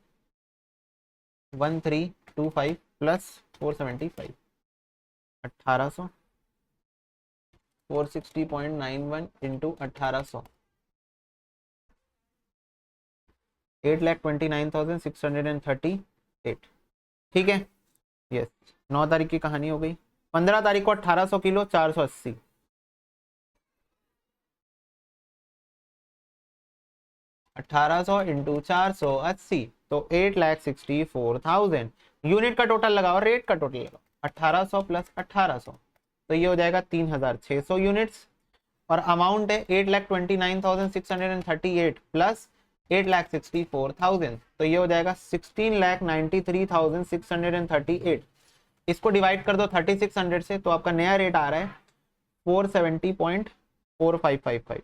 1325 प्लस 475, 1800, 460.91 इंटू 1800, 8,29,638। ठीक है, यस, 9 तारीख की कहानी हो गई। 15 तारीख को 1800 किलो 480, 1800 इंटू 480, तो 8,64,000। यूनिट का टोटल लगाओ, रेट का टोटल लगाओ, 1800 प्लस 1800, तो ये हो जाएगा 3600 यूनिट्स, और अमाउंट है 8,29,638 प्लस 8,64,000, तो ये हो जाएगा 16,93,638। इसको डिवाइड कर दो 3600 से, तो आपका नया रेट आ रहा है 470.4555,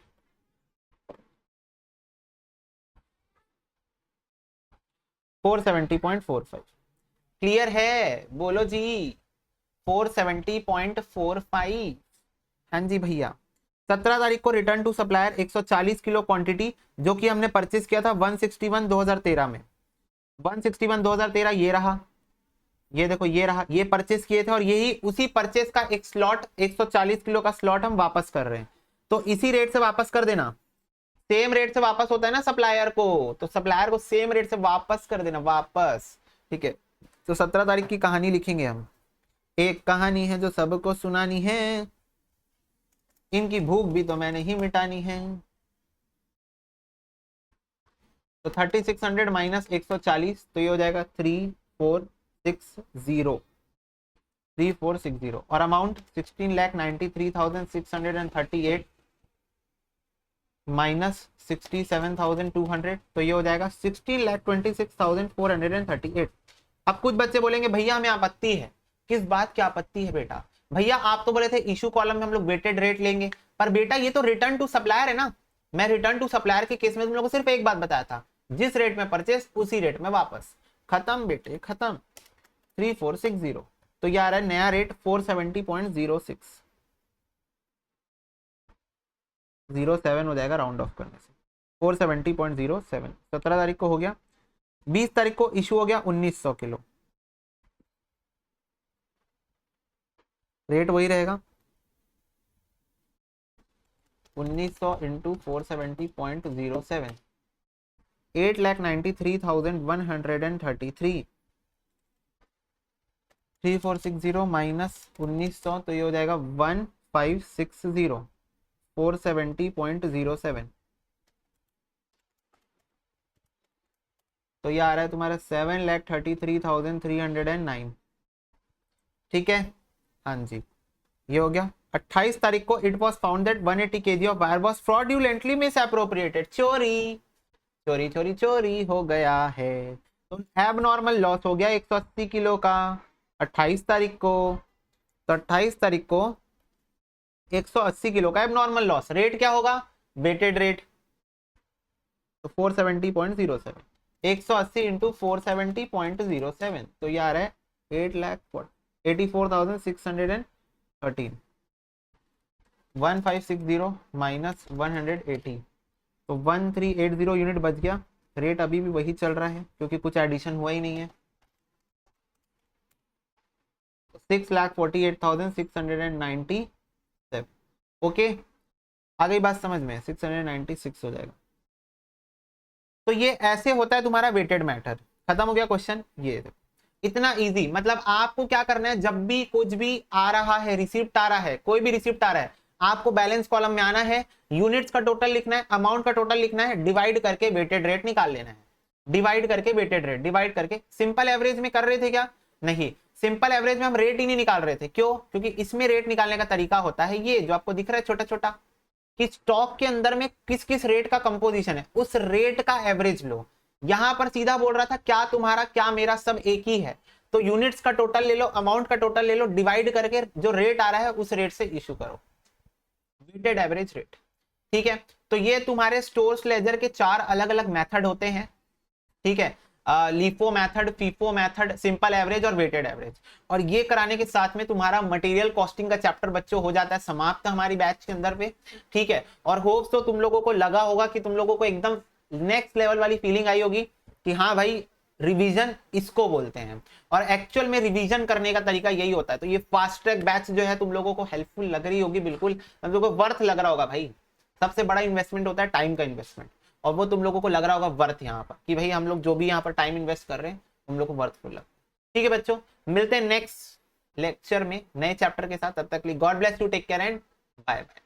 470.45। क्लियर है, बोलो जी, 470.45। हाँ जी भैया। 17 तारीख को return to supplier 140 kilo quantity, जो कि हमने परचेज किया था 161 2013 में, 161 2013 ये रहा, ये देखो ये रहा, ये परचेज किए थे, और यही उसी परचेज का एक स्लॉट 140 किलो का स्लॉट हम वापस कर रहे हैं, तो इसी रेट से वापस कर देना, सेम रेट से वापस होता है ना सप्लायर को, तो सप्लायर को सेम रेट से वापस कर देना, वापस। ठीक है, तो 17 तारीख की कहानी लिखेंगे हम, एक कहानी है जो सबको सुनानी है, इनकी भूख भी तो मैंने ही मिटानी है। तो 3600 माइनस 140, तो ये हो जाएगा 3460, और अमाउंट 16,93,638 माइनस 67,200, तो ये हो जाएगा 16,26,438। अब कुछ बच्चे बोलेंगे भैया हमें आपत्ति है, किस बात की आपत्ति है बेटा? भैया आप तो बोले थे इशू कॉलम में हम लोग वेटेड रेट लेंगे, पर बेटा ये तो रिटर्न टू सप्लायर है ना, मैं रिटर्न टू सप्लायर के केस में तुम लोगों को सिर्फ एक बात बताया था, जिस रेट में परचेस उसी रेट में वापस, खत्म बेटे खत्म। 3460, तो ये आ रहा है नया रेट 470.06, 07 हो जाएगा राउंड ऑफ करने से, 470.07। 17 तारीख को हो गया। 20 तारीख को इशू हो गया 1900 किलो, रेट वही रहेगा 1900 इंटू 470.07, 8,93,133, 3460 माइनस 1900, तो ये हो जाएगा 1560, 470.07, तो ये आ रहा है तुम्हारा 7,33,309। ठीक है, हाँ जी, ये हो गया। 28 तारीख को it was found that 180 kg of wire was फ्रॉड्यूलेंटली miss appropriated, चोरी चोरी चोरी चोरी हो गया है, तो एब नॉर्मल लॉस हो गया 180 किलो का 28 तारीख को। तो 28 तारीख को 180 किलो का एब नॉर्मल लॉस, रेट क्या होगा, वेटेड रेट, तो 470.07, 180 इंटू 470.07, तो ये आ रहा है 8,84,613, 1560 माइनस 180, तो 1380 यूनिट बच गया। रेट अभी भी वही चल रहा है क्योंकि कुछ एडिशन हुआ ही नहीं है। 6,48,690, ओके, आ गई बात समझ में, 696 हो जाएगा। तो ये ऐसे होता है तुम्हारा वेटेड मैटर। खत्म हो गया क्वेश्चन, ये इतना इजी। मतलब आपको क्या करना है, जब भी कुछ भी आ रहा है, रिसिप्ट आ रहा है, कोई भी रिसिप्ट आ रहा है, आपको बैलेंस कॉलम में आना है, यूनिट्स का टोटल लिखना है, अमाउंट का टोटल लिखना है, डिवाइड करके वेटेड रेट निकाल लेना है, डिवाइड करके वेटेड रेट, डिवाइड करके। सिंपल एवरेज में कर रहे थे क्या, नहीं, सिंपल एवरेज में हम रेट ही नहीं निकाल रहे थे। क्यों, क्योंकि इसमें रेट निकालने का तरीका होता है ये जो आपको दिख रहा है छोटा छोटा, कि स्टॉक के अंदर में किस किस रेट का कंपोजिशन है, उस रेट का एवरेज लो। यहां पर सीधा बोल रहा था क्या तुम्हारा क्या मेरा सब एक ही है, तो यूनिट्स का टोटल ले लो, अमाउंट का टोटल ले लो, डिवाइड करके जो रेट आ रहा है उस रेट से इशू करो, वेटेड एवरेज रेट। ठीक है, तो ये तुम्हारे स्टोर्स लेजर के 4 अलग अलग मेथड होते हैं। ठीक है, LIFO method, FIFO method, simple average और वेटेड एवरेज। और ये कराने के साथ में तुम्हारा मटेरियल कॉस्टिंग का चैप्टर बच्चों हो जाता है समाप्त हमारी बैच के अंदर पे। ठीक है, और होप्स तो तुम लोगों को लगा होगा कि तुम लोगों को एकदम नेक्स्ट लेवल वाली फीलिंग आई होगी कि हाँ भाई रिवीजन इसको बोलते हैं, और एक्चुअल में रिवीजन करने का तरीका यही होता है। तो ये फास्ट ट्रैक बैच जो है तुम लोगों को हेल्पफुल लग रही होगी, बिल्कुल तुम लोगों को वर्थ लग रहा होगा भाई। सबसे बड़ा इन्वेस्टमेंट होता है टाइम का इन्वेस्टमेंट, और वो तुम लोगों को लग रहा होगा वर्थ यहाँ पर, कि भाई हम लोग जो भी यहाँ पर टाइम इन्वेस्ट कर रहे हैं तुम लोग को वर्थफुल लग। ठीक है बच्चों, मिलते हैं नेक्स्ट लेक्चर में नए चैप्टर के साथ, तब तक के लिए God bless you, take care and bye bye.